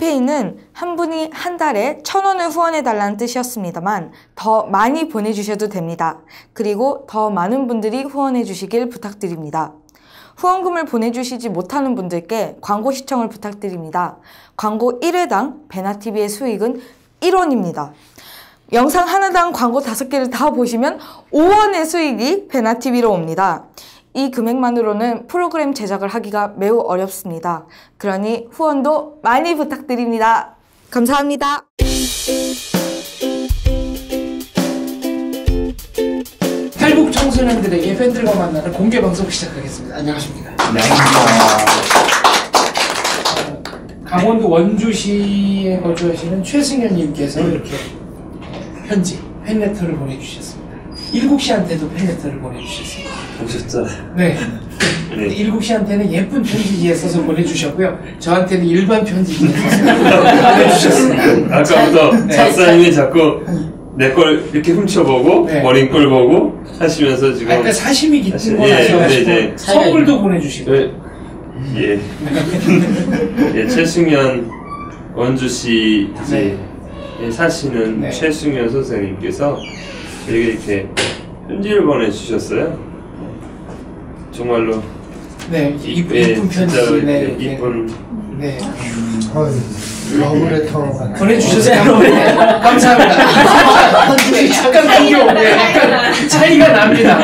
캠페인은 한 분이 한 달에 1,000원을 후원해달라는 뜻이었습니다만 더 많이 보내주셔도 됩니다. 그리고 더 많은 분들이 후원해주시길 부탁드립니다. 후원금을 보내주시지 못하는 분들께 광고 시청을 부탁드립니다. 광고 1회당 베나TV의 수익은 1원입니다. 영상 하나당 광고 5개를 다 보시면 5원의 수익이 베나TV로 옵니다. 이 금액만으로는 프로그램 제작을 하기가 매우 어렵습니다. 그러니 후원도 많이 부탁드립니다. 감사합니다. 탈북 청소년들에게 팬들과 만나는 공개 방송 시작하겠습니다. 안녕하십니까? 강원도 원주시에 거주하시는 최승현님께서 이렇게 편지, 팬레터를 보내주셨습니다. 일국씨한테도 팬레터를 보내주셨습니다. 보셨잖아요. 네. 일국씨한테는 예쁜 편지지에 써서 보내주셨고요. 저한테는 일반 편지지에 써서 보내주셨습니다. 아까부터 박사님이 자꾸 내 걸 이렇게 훔쳐보고 머린 걸 보고 하시면서 지금 그러니까 사심이 깊은 건 아셔가지고 선물도 보내주시고 예. 예, 최승현 원주시 이제 사시는 최승현 선생님께서 이렇게 편지를 보내주셨어요. 정말로 이쁜 편지, 이쁜 러브레터 보내주셨어요. 감사합니다. 약간 비교, 약간 차이가 납니다.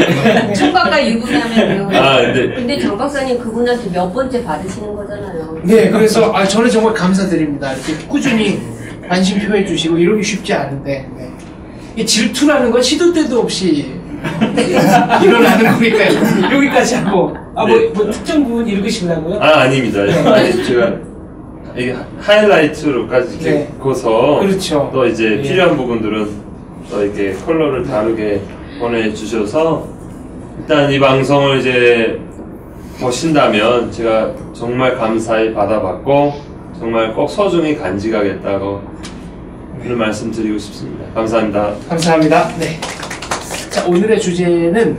총각과 유부남이면 네. 근데 정 박사님 그분한테 몇 번째 받으시는 거잖아요. 네, 그래서 저는 정말 감사드립니다. 이렇게 꾸준히 관심 표해 주시고 이러기 쉽지 않은데 이 질투라는 건 시도 때도 없이 일어나는 거니까요. 여기까지 하고 뭐 특정 부분 읽으시려고요? 아닙니다. 제가 이게 하이라이트로까지 이렇게 고서 그렇죠. 또 이제 필요한 부분들은 또 이렇게 컬러를 다르게 보내주셔서 일단 이 방송을 이제 보신다면 제가 정말 감사히 받아봤고 정말 꼭 소중히 간직하겠다고 그런 말씀 드리고 싶습니다. 감사합니다. 감사합니다. 네. 자, 오늘의 주제는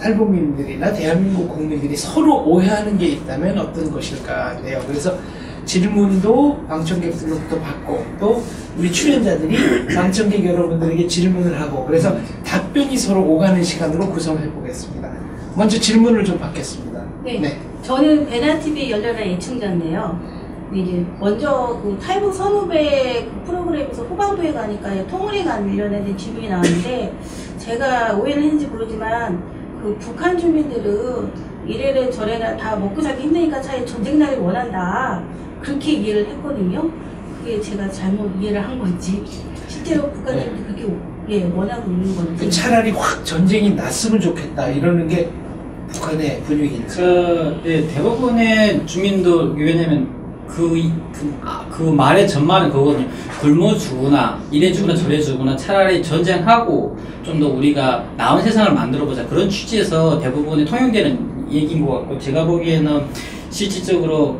탈북민들이나 대한민국 국민들이 서로 오해하는 게 있다면 어떤 것일까인데요. 그래서 질문도 방청객들로부터 받고 또 우리 출연자들이 방청객 여러분들에게 질문을 하고 그래서 답변이 서로 오가는 시간으로 구성해 보겠습니다. 먼저 질문을 좀 받겠습니다. 네. 저는 베나TV 열렬한 애청자인데요. 이제 먼저 그 탈북 선후배 그 프로그램에서 후반부에 가니까 통일에 관련된 질문이 나왔는데 제가 오해를 했는지 모르지만 그 북한 주민들은 이래라 저래라 다 먹고 살기 힘드니까 차라리 전쟁 나를 원한다. 그렇게 이해를 했거든요. 그게 제가 잘못 이해를 한 건지 실제로 북한인들도 그렇게 원하고 있는 건지 차라리 확 전쟁이 났으면 좋겠다 이러는 게 북한의 분위기입니다. 대부분의 주민도 왜냐면 그 말의 전말은 그거거든요. 굶어 죽으나 이래 죽으나 저래 죽으나 차라리 전쟁하고 좀 더 우리가 나은 세상을 만들어보자 그런 취지에서 대부분의 통용되는 얘기인 것 같고 제가 보기에는 실질적으로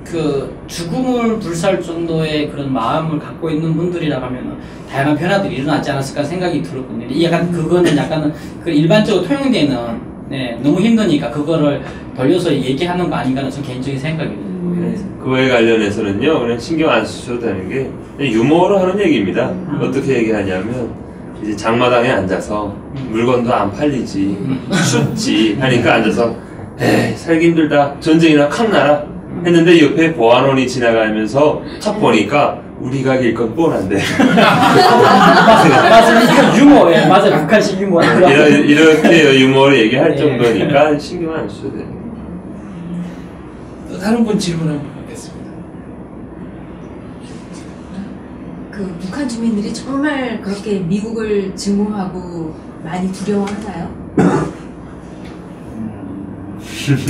그 죽음을 불살 정도의 그런 마음을 갖고 있는 분들이라고 하면은 다양한 변화들이 일어나지 않았을까 생각이 들었거든요. 약간 그거는 약간은 그 일반적으로 통용되는 너무 힘드니까 그거를 돌려서 얘기하는 거 아닌가는 전 개인적인 생각이거든요. 그거에 관련해서는요, 그냥 신경 안 쓰셔도 되는 게 유머로 하는 얘기입니다. 어떻게 얘기하냐면 이제 장마당에 앉아서 물건도 안 팔리지, 춥지 하니까 앉아서 에이 살기 힘들다, 전쟁이나 칵 나라 했는데 옆에 보안원이 지나가면서 탁 보니까 우리가 길 건 뻔한데. 맞아요. 유머예요. 맞아요. 북한식 유머. 이렇게 유머를 얘기할 정도니까 신경 안 쓰셔도 돼요. 또 다른 분 질문 한번 받겠습니다. 그 북한 주민들이 정말 그렇게 미국을 증오하고 많이 두려워하나요?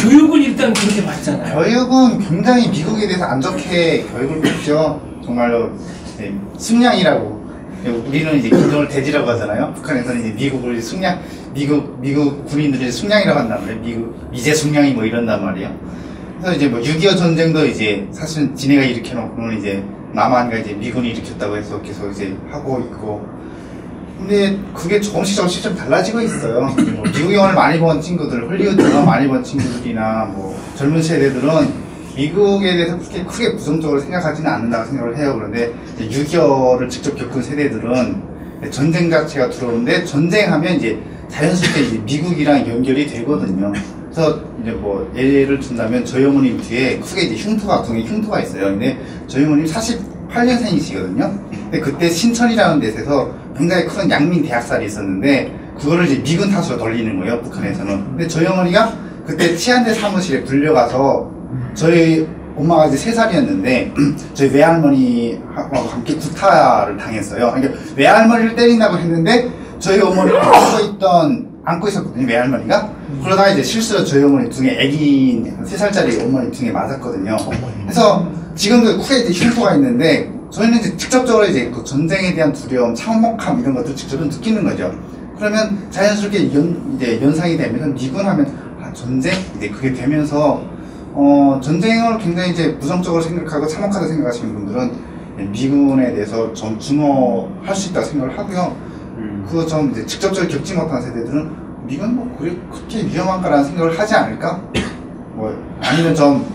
교육은 일단 그렇게 받잖아요. 교육은 굉장히 미국에 대해서 안 좋게 교육을 받죠. 정말로 숙량이라고. 우리는 이제 기존을 대지라고 하잖아요. 북한에서는 이제 미국을 숙량, 미국 군인들이 숙량이라고 한단 말이에요. 미제 숙량이 뭐 이런단 말이에요. 그래서 이제 뭐 6.25 전쟁도 이제 사실 지네가 일으켜놓고는 이제 남한과 이제 미군이 일으켰다고 해서 계속 이제 하고 있고. 근데 그게 조금씩 좀 달라지고 있어요. 뭐 미국 영화를 많이 본 친구들, 헐리우드 영화 많이 본 친구들이나 뭐 젊은 세대들은 미국에 대해서 그렇게 크게 부정적으로 생각하지는 않는다고 생각을 해요. 그런데 6.25를 직접 겪은 세대들은 전쟁 자체가 들어오는데 전쟁하면 이제 자연스럽게 이제 미국이랑 연결이 되거든요. 그래서 이제 뭐 예를 든다면 저희 어머님 뒤에 크게 이제 동해 흉터가 있어요. 근데 저희 어머님 48년생이시거든요. 근데 그때 신천이라는 데서 굉장히 큰 양민 대학살이 있었는데 그거를 이제 미군 탓으로 돌리는 거예요, 북한에서는. 근데 저희 어머니가 그때 치안대 사무실에 불려가서 저희 엄마가 이제 3살이었는데 저희 외할머니하고 함께 구타를 당했어요. 그러니까 외할머니를 때린다고 했는데 저희 어머니를 안고 있었거든요, 외할머니가. 그러다가 이제 실수로 저희 어머니 등에 애기 3살짜리 어머니 등에 맞았거든요. 그래서 지금도 크게 이제 흉터가 있는데 저희는 이제 직접적으로 이제 그 전쟁에 대한 두려움, 참혹함 이런 것들 직접 느끼는 거죠. 그러면 자연스럽게 이제 연상이 되면서 미군하면 전쟁? 이제 그게 되면서 전쟁을 굉장히 이제 부정적으로 생각하고 참혹하다 생각하시는 분들은 미군에 대해서 좀 증오할 수 있다고 생각을 하고요. 그거 좀 이제 직접적으로 겪지 못한 세대들은 미군 뭐 그렇게 위험한가라는 생각을 하지 않을까? 뭐 아니면 좀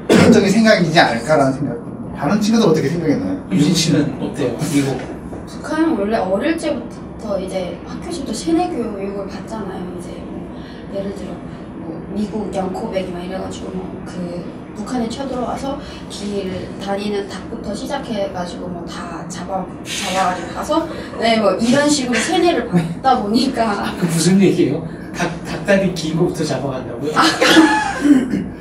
개인적인 생각이지 않을까라는 생각. 다른 친구들 어떻게 생각했나요? 유진 씨는 어때요? 미국? 북한은 원래 어릴 때부터 이제 학교에서부터 세뇌 교육을 받잖아요. 이제 뭐 예를 들어 뭐 미국 영코백이 막 이래가지고 뭐 그 북한에 쳐들어와서 길 다니는 닭부터 시작해가지고 뭐 다 잡아가지고 가서 네 뭐 이런 식으로 세뇌를 받다 보니까 그 무슨 얘기예요? 닭다리 긴 거부터 잡아간다고요?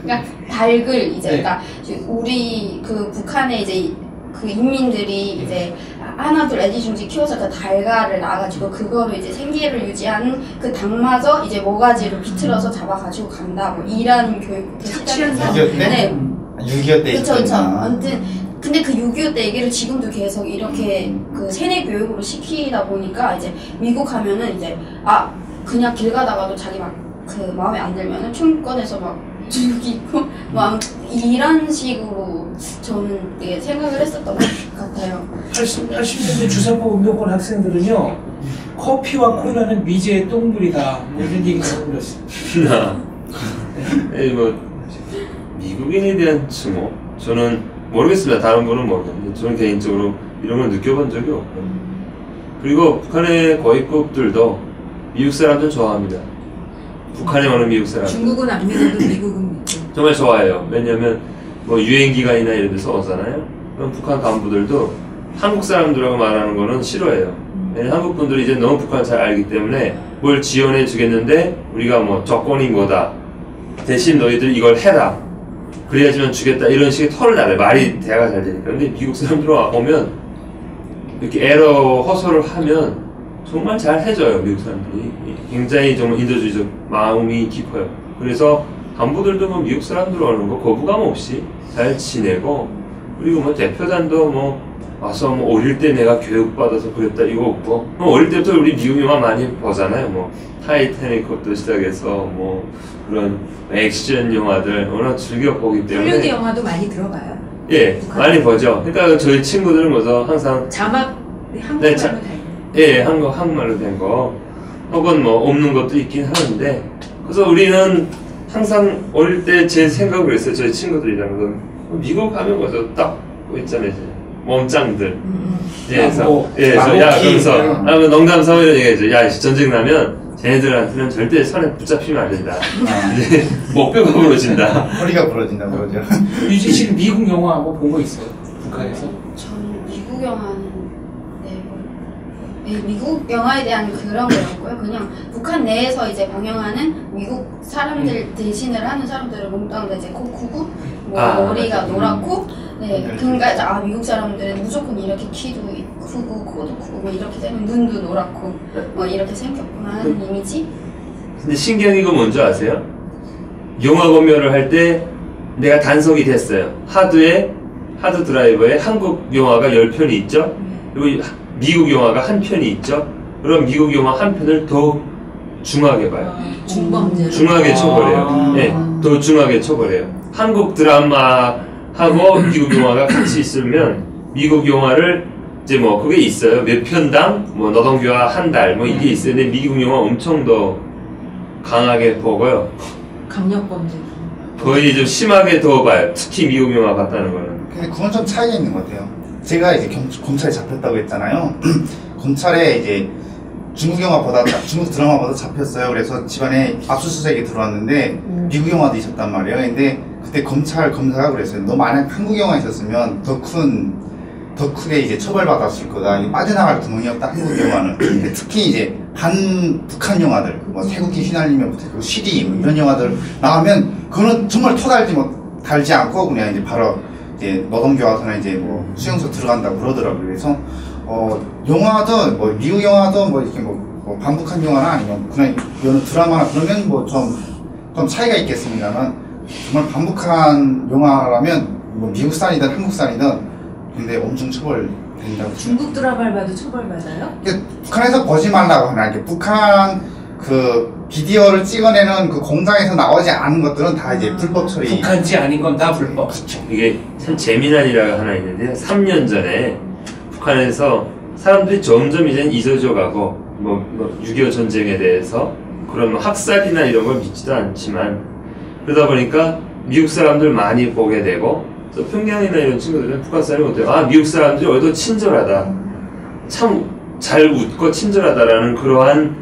그러니까 닭을 이제 네. 그러니까 우리 그 북한에 이제 그 인민들이 이제 하나둘 애지중지 키워서 그 달걀을 낳아가지고 그거로 이제 생계를 유지하는 그 닭마저 이제 모가지로 비틀어서 잡아가지고 간다 뭐 이런 교육부터 시작해서 6.25 때? 네. 6.25 때 그쵸. 있었나? 아무튼 근데 그 6.25 때 얘기를 지금도 계속 이렇게 그 세뇌 교육으로 시키다 보니까 이제 미국 하면은 이제 그냥 길 가다가도 자기 막 그 마음에 안 들면은 총 꺼내서 막 죽이고 막 이런 식으로 저는 되게 생각을 했었던 것 같아요. 80년대 주사파 운동권 학생들은요, 커피와 콜라는 미제의 똥물이다. 뭐 이런 얘기를 하고 그랬어요. 뭐 미국인에 대한 증오? 저는 모르겠습니다. 다른 분은 모르겠는데 저는 개인적으로 이런 걸 느껴본 적이 없고, 그리고 북한의 거위급들도 미국 사람들 좋아합니다. 북한에 오는 미국 사람들 중국은 안 믿어도 미국은 믿고. 정말 좋아해요. 왜냐면 뭐 유행기간이나 이런 데서 오잖아요. 그럼 북한 간부들도 한국 사람들하고 말하는 거는 싫어해요. 왜냐면 한국 분들이 이제 너무 북한을 잘 알기 때문에 뭘 지원해 주겠는데 우리가 뭐 조건인 거다. 대신 너희들 이걸 해라. 그래야지만 주겠다. 이런 식의 털을 날아요. 말이 대화가 잘 되니까. 근데 미국 사람들 오면 이렇게 애러 허소를 하면 정말 잘 해줘요. 미국 사람들이. 굉장히 정말 인도주의적 마음이 깊어요. 그래서 간부들도 뭐 미국 사람들 오는 거 거부감 없이 잘 지내고, 그리고 뭐 대표단도 뭐 와서 뭐 어릴 때 내가 교육받아서 그랬다 이거 없고, 뭐 어릴 때부터 우리 미국 영화 많이 보잖아요. 뭐 타이타닉부터 시작해서 뭐 그런 액션 영화들 워낙 즐겨 보기 때문에. 헐리우드 영화도 많이 들어가요. 예, 많이 보죠. 그러니까 저희 친구들은 뭐죠 항상 자막 한국말로 다 예, 한국말로 된 거, 혹은 뭐 없는 것도 있긴 하는데, 그래서 우리는 항상 어릴 때 제 생각을 그랬어요. 저희 친구들이랑 미국 가면 뭐죠 딱 뭐 있잖아요. 몸짱들. 그래서 그래서 농담삼아 이런 얘기하죠. 야, 전쟁 나면 쟤네들한테는 절대 손에 붙잡히면 안 된다. 이제 목뼈가 부러진다. 허리가 부러진다고 그러죠. 유진 씨는 미국 영화 뭐 본 거 있어요? 북한에서? 저는 미국 영화는 미국 영화에 대한 그런 거였고요. 그냥 북한 내에서 이제 방영하는 미국 사람들 대신을 하는 사람들을 몽땅 이제 코 크고 뭐 머리가 노랗고, 네, 그러니까 이제 미국 사람들은 무조건 이렇게 키도 크고 코도 크고 뭐 이렇게 되면 눈도 노랗고 뭐 이렇게 생겼구나 하는 이미지. 근데 신기한 거 뭔지 아세요? 영화 검열을 할 때 내가 단속이 됐어요. 하드 드라이버에 한국 영화가 10편이 있죠. 그리고 미국 영화가 한 편이 있죠. 그럼 미국 영화 한 편을 더 중하게 봐요. 중하게 처벌해요. 네, 더 중하게 처벌해요. 한국 드라마하고 미국 영화가 같이 있으면 미국 영화를 이제 뭐 그게 있어요. 몇 편당 뭐 노동교화 한 달 뭐 이게 있어요. 근데 미국 영화 엄청 더 강하게 보고요. 강력범죄. 거의 좀 심하게 더 봐요. 특히 미국 영화 봤다는 거는. 근데 그건 좀 차이가 있는 것 같아요. 제가 이제 검찰에 잡혔다고 했잖아요. 검찰에 이제 중국 영화보다, 중국 드라마보다 잡혔어요. 그래서 집안에 압수수색이 들어왔는데 미국 영화도 있었단 말이에요. 근데 그때 검사가 그랬어요. 너 만약 한국 영화 있었으면 더 크게 이제 처벌받았을 거다. 빠져나갈 구멍이 없다. 한국 영화는. 근데 특히 이제 북한 영화들, 뭐 태국이 휘날리면부터 시리 뭐 이런 영화들 나오면 그거는 정말 달지 않고 그냥 이제 바로 이제 노동교화소나 이제 뭐 수용소 들어간다고 그러더라고요. 그래서 영화도 뭐 미국 영화도 뭐 이렇게 뭐 반북한 영화나 아니면 그냥 여느 드라마나 그러면 뭐 좀 차이가 있겠습니다만 정말 반북한 영화라면 뭐 미국 산이든 한국 산이든 근데 엄청 처벌된다고. 중국 드라마를 봐도 처벌받아요? 북한에서 보지 말라고 하나. 북한 그 비디오를 찍어내는 그 공장에서 나오지 않은 것들은 다 이제 불법 처리. 북한지 아닌 건 다 불법. 그렇죠. 이게 참 재미난 일화가 하나 있는데요. 3년 전에 북한에서 사람들이 점점 이제 잊어져 가고 뭐 6.25 전쟁에 대해서 그런 학살이나 이런 걸 믿지도 않지만 그러다 보니까 미국 사람들 많이 보게 되고 또 평양이나 이런 친구들은 북한 사람이 어때요? 아, 미국 사람들이 얼도 친절하다. 참 잘 웃고 친절하다라는 그러한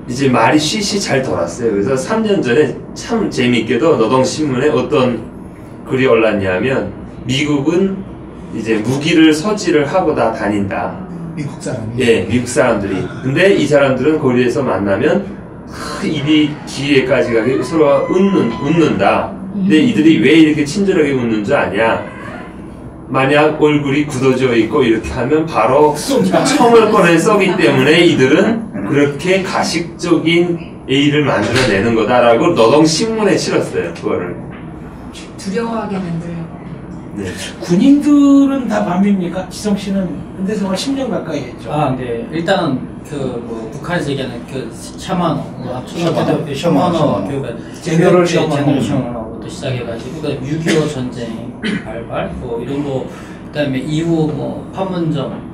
이제 말이 쉬쉬 잘 돌았어요. 그래서 3년 전에 참 재미있게도 노동신문에 어떤 글이 올랐냐면 미국은 이제 무기를 소지를 하고 다 다닌다. 미국 사람이? 예, 미국 사람들이. 근데 이 사람들은 거리에서 만나면 입이 귀에까지 가게 서로 웃는다. 근데 이들이 왜 이렇게 친절하게 웃는 줄 아냐? 만약 얼굴이 굳어져 있고 이렇게 하면 바로 총을 꺼내 쏘기 때문에 이들은 그렇게 가식적인 A를 만들어내는 거다라고 노동신문에 실었어요. 그거를. 두려워하게 만들려고. 네. 군인들은 다 밤입니까? 지성 씨는 군대 생활 10년 가까이 했죠. 아, 네. 일단은 뭐 북한에서 얘기하는 샤마노, 초등학교 때 샤마노 교육을 제너럴 샤마노부터 시작해가지고 6.25 전쟁 발발 뭐 이런 거 그다음에 이후 뭐 판문점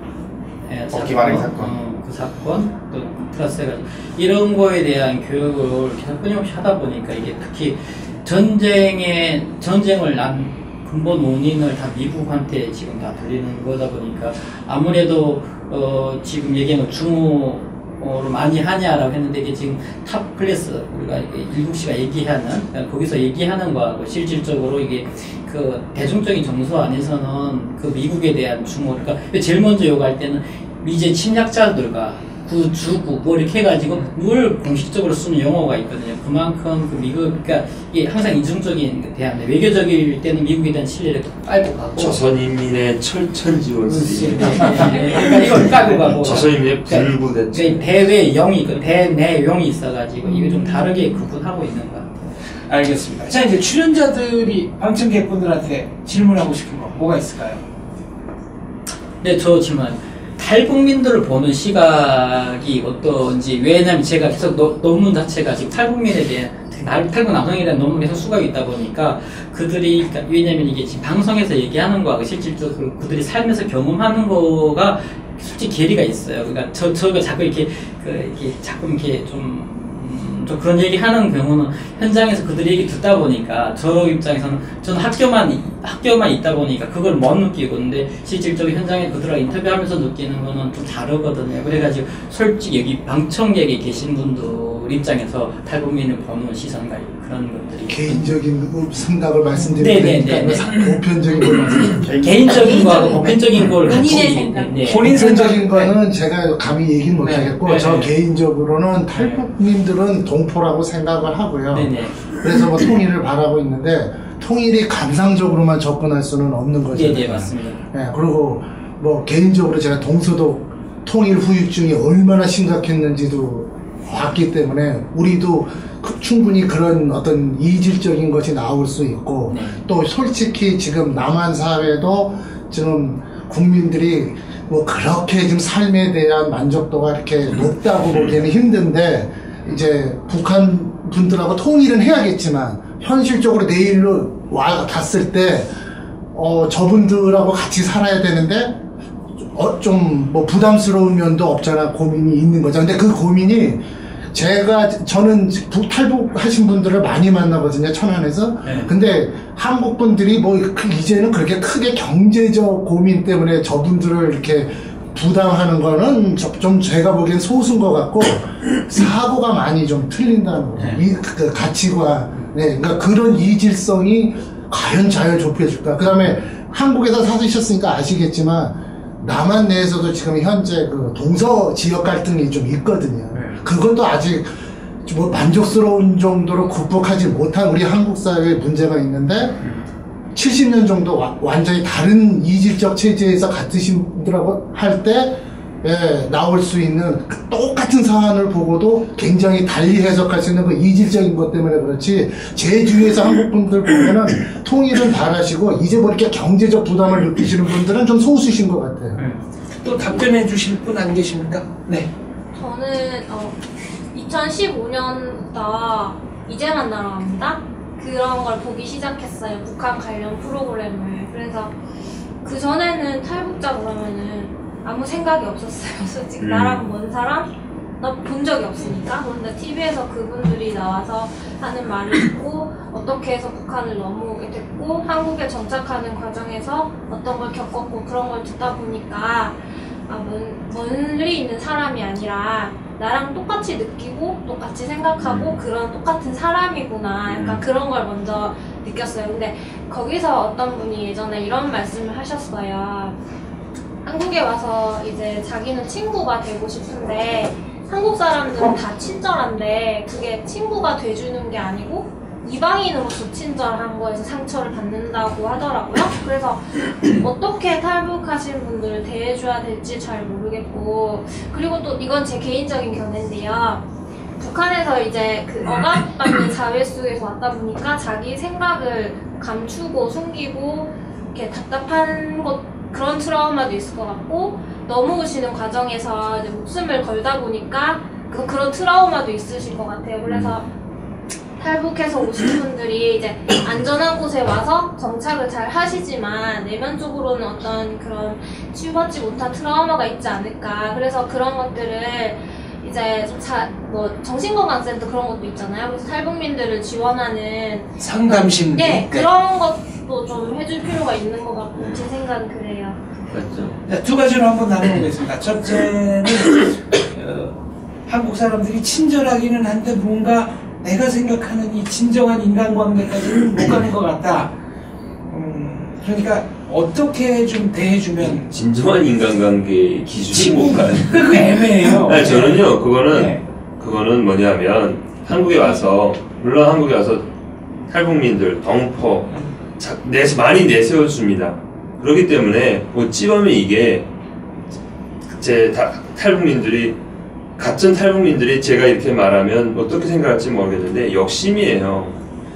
기반의 사건 그 사건 또 플러스 해가지고 이런 거에 대한 교육을 계속 끊임없이 하다 보니까 이게 특히 전쟁을 난 근본 원인을 다 미국한테 지금 다 돌리는 거다 보니까 아무래도 지금 얘기하는 중호를 많이 하냐라고 했는데 이게 지금 탑 클래스 우리가 일국씨가 얘기하는 거기서 얘기하는 거하고 실질적으로 이게 그 대중적인 정서 안에서는 그 미국에 대한 중호 그러니까 제일 먼저 요구할 때는 이제 침략자들과 구주구 뭐 이렇게 해가지고 늘 공식적으로 쓰는 용어가 있거든요. 그만큼 그 미국 그러니까 이게 항상 이중적인 대한데 외교적일 때는 미국에 대한 신뢰를 깔고 가고 조선인민의 철천지원수리 그러니까 이걸 깔고 가고 조선인민의 불구대체 그러니까 대외 영이 있고 대내 영이 있어가지고 이게 좀 다르게 구분하고 있는 것 같아요. 알겠습니다. 자 이제 출연자들이 방청객분들한테 질문하고 싶은 거 뭐가 있을까요? 네, 저 질문. 탈북민들을 보는 시각이 어떤지 왜냐면 제가 계속 논문 자체가 지금 탈북민에 대한 탈북 남성에 대한 논문이 계속 수가 있다 보니까 그들이 그러니까 왜냐면 이게 지금 방송에서 얘기하는 거하고 실질적으로 그들이 살면서 경험하는 거가 솔직히 괴리가 있어요. 그러니까 저가 자꾸 이렇게 자꾸 이렇게 좀 그런 얘기 하는 경우는 현장에서 그들이 얘기 듣다 보니까 저 입장에서는 저는 학교만 있다 보니까 그걸 못 느끼고 근데 실질적으로 현장에 그들하고 인터뷰하면서 느끼는 거는 좀 다르거든요. 그래가지고 솔직히 여기 방청객에 계신 분들 입장에서 탈북민을 보는 시선과 그런 것들이 개인적인 생각을 말씀드리니까 보편적인 걸 말씀드립니다. 개인적인 거하고 보편적인 걸 본인의 생각. 보편적인 거는 제가 감히 얘기는 못하겠고 저 개인적으로는 탈북민들은 동포라고 생각을 하고요. 그래서 뭐 통일을 바라고 있는데 통일이 감상적으로만 접근할 수는 없는 거죠. 네, 맞습니다. 네, 그리고 뭐 개인적으로 제가 동서독 통일 후유증이 얼마나 심각했는지도 봤기 때문에 우리도 충분히 그런 어떤 이질적인 것이 나올 수 있고 또 솔직히 지금 남한 사회도 지금 국민들이 뭐 그렇게 지금 삶에 대한 만족도가 이렇게 높다고 보기에는 힘든데 이제 북한 분들하고 통일은 해야겠지만 현실적으로 내일로 갔을 때 저분들하고 같이 살아야 되는데 좀 뭐 부담스러운 면도 없잖아 고민이 있는 거죠. 근데 그 고민이 저는 탈북하신 분들을 많이 만나거든요, 천안에서. 네. 근데 한국 분들이 뭐 이제는 그렇게 크게 경제적 고민 때문에 저분들을 이렇게 부담하는 거는 좀 제가 보기엔 소수인 것 같고, 사고가 많이 좀 틀린다는 거예요. 그 가치관. 네, 그러니까 그런 이질성이 과연 잘 좁혀질까. 그 다음에 한국에서 사시셨으니까 아시겠지만, 남한 내에서도 지금 현재 그 동서 지역 갈등이 좀 있거든요. 그것도 아직 뭐 만족스러운 정도로 극복하지 못한 우리 한국 사회에 문제가 있는데 70년 정도 완전히 다른 이질적 체제에서 같으신 분들하고 할 때 나올 수 있는 똑같은 사안을 보고도 굉장히 달리 해석할 수 있는 그 이질적인 것 때문에 그렇지, 제 주위에서 한국 분들 보면은 통일은 잘하시고 이제 뭐 이렇게 경제적 부담을 느끼시는 분들은 좀 소수신 것 같아요. 또 답변해 주실 분 안 계십니까? 네. 저는 2015년부터 이제 만나러 갑니다. 그런 걸 보기 시작했어요. 북한 관련 프로그램을. 그래서 그 전에는 탈북자 그러면은 아무 생각이 없었어요. 솔직히 나랑 먼 사람? 나 본 적이 없으니까. 그런데 TV에서 그분들이 나와서 하는 말을 듣고 어떻게 해서 북한을 넘어오게 됐고 한국에 정착하는 과정에서 어떤 걸 겪었고 그런 걸 듣다 보니까 멀리 있는 사람이 아니라 나랑 똑같이 느끼고 똑같이 생각하고 그런 똑같은 사람이구나, 약간 그런 걸 먼저 느꼈어요. 근데 거기서 어떤 분이 예전에 이런 말씀을 하셨어요. 한국에 와서 이제 자기는 친구가 되고 싶은데 한국 사람들은 다 친절한데 그게 친구가 돼주는 게 아니고 이방인으로서 친절한 거에서 상처를 받는다고 하더라고요. 그래서 어떻게 탈북하신 분들을 대해줘야 될지 잘 모르겠고, 그리고 또 이건 제 개인적인 견해인데요. 북한에서 이제 그 억압받는 사회 속에서 왔다 보니까 자기 생각을 감추고 숨기고 이렇게 답답한 것, 그런 트라우마도 있을 것 같고, 넘어오시는 과정에서 이제 목숨을 걸다 보니까 그런 트라우마도 있으실 것 같아요. 그래서 탈북해서 오신 분들이 이제 안전한 곳에 와서 정착을 잘 하시지만 내면적으로는 어떤 그런 치유받지 못한 트라우마가 있지 않을까. 그래서 그런 것들을 이제 좀 정신건강센터 그런 것도 있잖아요. 그래서 탈북민들을 지원하는 상담심. 네, 그런 것도 좀 해줄 필요가 있는 것 같고, 제 생각은 그래요. 맞죠. 네, 두 가지로 한번 나눠보겠습니다. 첫째는 한국 사람들이 친절하기는 한데 뭔가 내가 생각하는 이 진정한 인간관계까지는 못 가는 것 같다. 그러니까 어떻게 좀 대해주면 진정한 인간관계 기준이 못 가요. 그 애매해요. 아니, 저는요, 그거는 뭐냐면 한국에 와서, 물론 한국에 와서 탈북민들 덩퍼 많이 내세워줍니다. 그렇기 때문에 뭐 찝으면 이게 탈북민들이, 같은 탈북민들이 제가 이렇게 말하면 어떻게 생각할지 모르겠는데 역심이에요.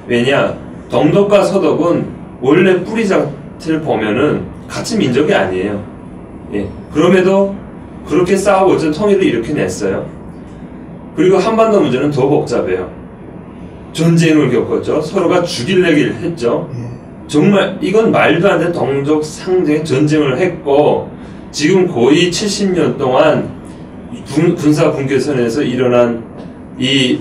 왜냐, 덩덕과 서덕은 원래 뿌리 자체를 보면은 같은 민족이 아니에요. 예. 그럼에도 그렇게 싸우고 어쨌든 통일을 이렇게 냈어요. 그리고 한반도 문제는 더 복잡해요. 전쟁을 겪었죠. 서로가 죽일래길 했죠. 정말 이건 말도 안 되는 동족 상대의 전쟁을 했고, 지금 거의 70년 동안 군사 분계선에서 일어난 이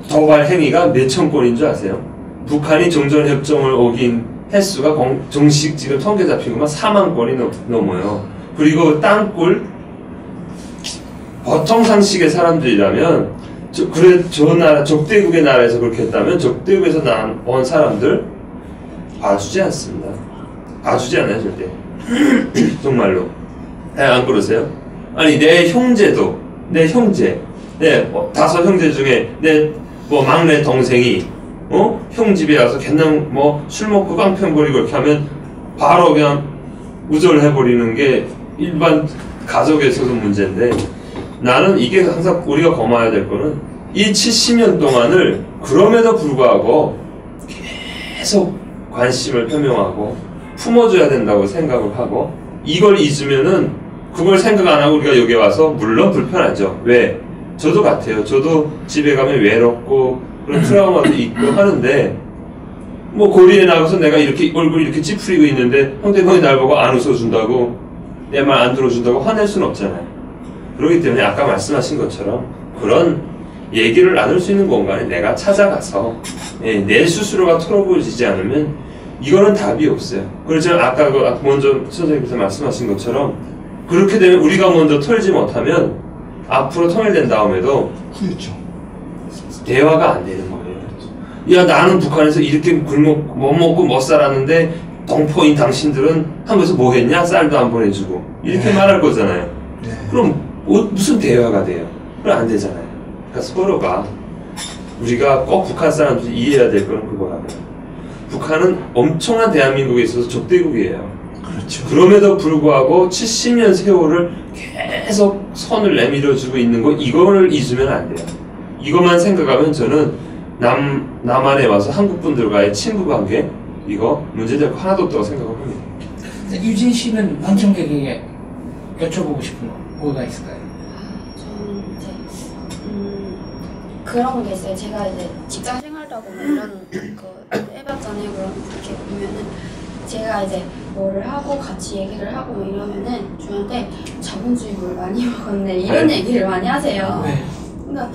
도발 행위가 몇천 건인 줄 아세요? 북한이 정전협정을 어긴 횟수가 정식 지금 통계 잡힌 것만 4만 건이 넘어요. 그리고 땅굴, 보통 상식의 사람들이라면 저 나라, 적대국의 나라에서 그렇게 했다면 적대국에서 온 사람들 봐주지 않습니다. 봐주지 않아요, 절대. 정말로. 안 그러세요? 아니, 내 형제, 다섯 형제 중에 내 막내 동생이 형 집에 와서 그냥 술 먹고 깡패 부리고 이렇게 하면 바로 그냥 우절해버리는 게 일반 가족에서도 문제인데, 나는 이게 항상 우리가 고마워야 될 거는 이 70년 동안을 그럼에도 불구하고 계속 관심을 표명하고 품어줘야 된다고 생각을 하고, 이걸 잊으면은 그걸 생각 안 하고 우리가 여기 와서 물론 불편하죠. 왜? 저도 같아요. 저도 집에 가면 외롭고 그런 트라우마도 있고 하는데, 거리에 나가서 내가 이렇게 얼굴 이렇게 찌푸리고 있는데 상대방이 날 보고 안 웃어준다고, 내 말 안 들어준다고 화낼 수는 없잖아요. 그렇기 때문에 아까 말씀하신 것처럼 그런 얘기를 나눌 수 있는 공간에 내가 찾아가서 내 스스로가 털어보이지 않으면 이거는 답이 없어요. 그래서 아까 먼저 선생님께서 말씀하신 것처럼 그렇게 되면 우리가 먼저 털지 못하면 앞으로 통일된 다음에도 후유증. 대화가 안 되는 거예요. 야, 나는 북한에서 이렇게 못 먹고 못 살았는데 동포인 당신들은 한국에서 뭐 했냐? 쌀도 안 보내주고 이렇게 말할 거잖아요. 그럼 무슨 대화가 돼요? 그럼 안 되잖아요. 그러니까 서로가 우리가 꼭 북한 사람들이 이해해야 될 건 그거라면 북한은 엄청난 대한민국에 있어서 적대국이에요. 그렇죠. 그럼에도 불구하고 70년 세월을 계속 선을 내밀어주고 있는 거 이거를 잊으면 안 돼요. 이것만 생각하면 저는 남한에 와서 한국 분들과의 친구 관계 이거 문제될 거 하나도 없다고 생각합니다. 유진 씨는 방청객에게 여쭤보고 싶은 거 뭐가 있을까요? 저는 이제 그런 게 있어요. 제가 이제 직장 생활도 하고 뭐 이런 거 해봤잖아요. 그런 이렇게 보면은 제가 이제 뭐를 하고 같이 얘기를 하고 뭐 이러면은 저한테 자본주의를 많이 먹었네 이런 얘기를 많이 하세요. 그러니까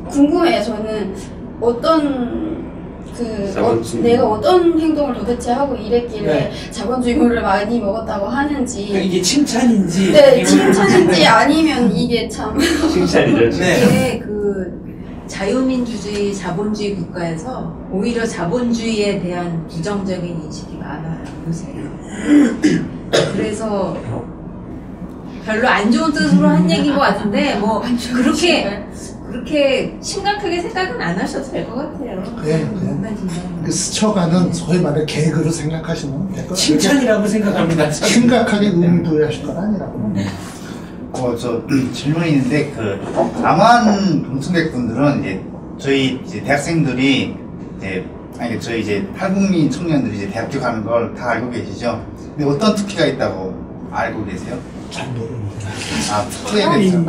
궁금해요. 저는 내가 어떤 행동을 도대체 하고 이랬길래 자본주의를 많이 먹었다고 하는지. 그러니까 이게 칭찬인지. 네, 칭찬인지 아니면 이게 참. 칭찬이죠. 네, 그 자유민주주의, 자본주의 국가에서 오히려 자본주의에 대한 부정적인 인식이 많아요, 요새. 그래서 별로 안 좋은 뜻으로 한 얘기인 것 같은데, 뭐, 그렇게 심각하게 생각은 안 하셔도 될 것 같아요. 그 스쳐가는 소위 말해 개그로 생각하시면 될 것 같아요. 칭찬이라고 생각합니다. 심각하게 의미부여하실 건 아니라고. 저 질문이 있는데 남한 방청객분들은 저희 대학생들이 저희 탈북민 청년들이 탈북 가는 걸 다 알고 계시죠? 근데 어떤 특기가 있다고 알고 계세요? 잘 모르는데. 특기에 대해서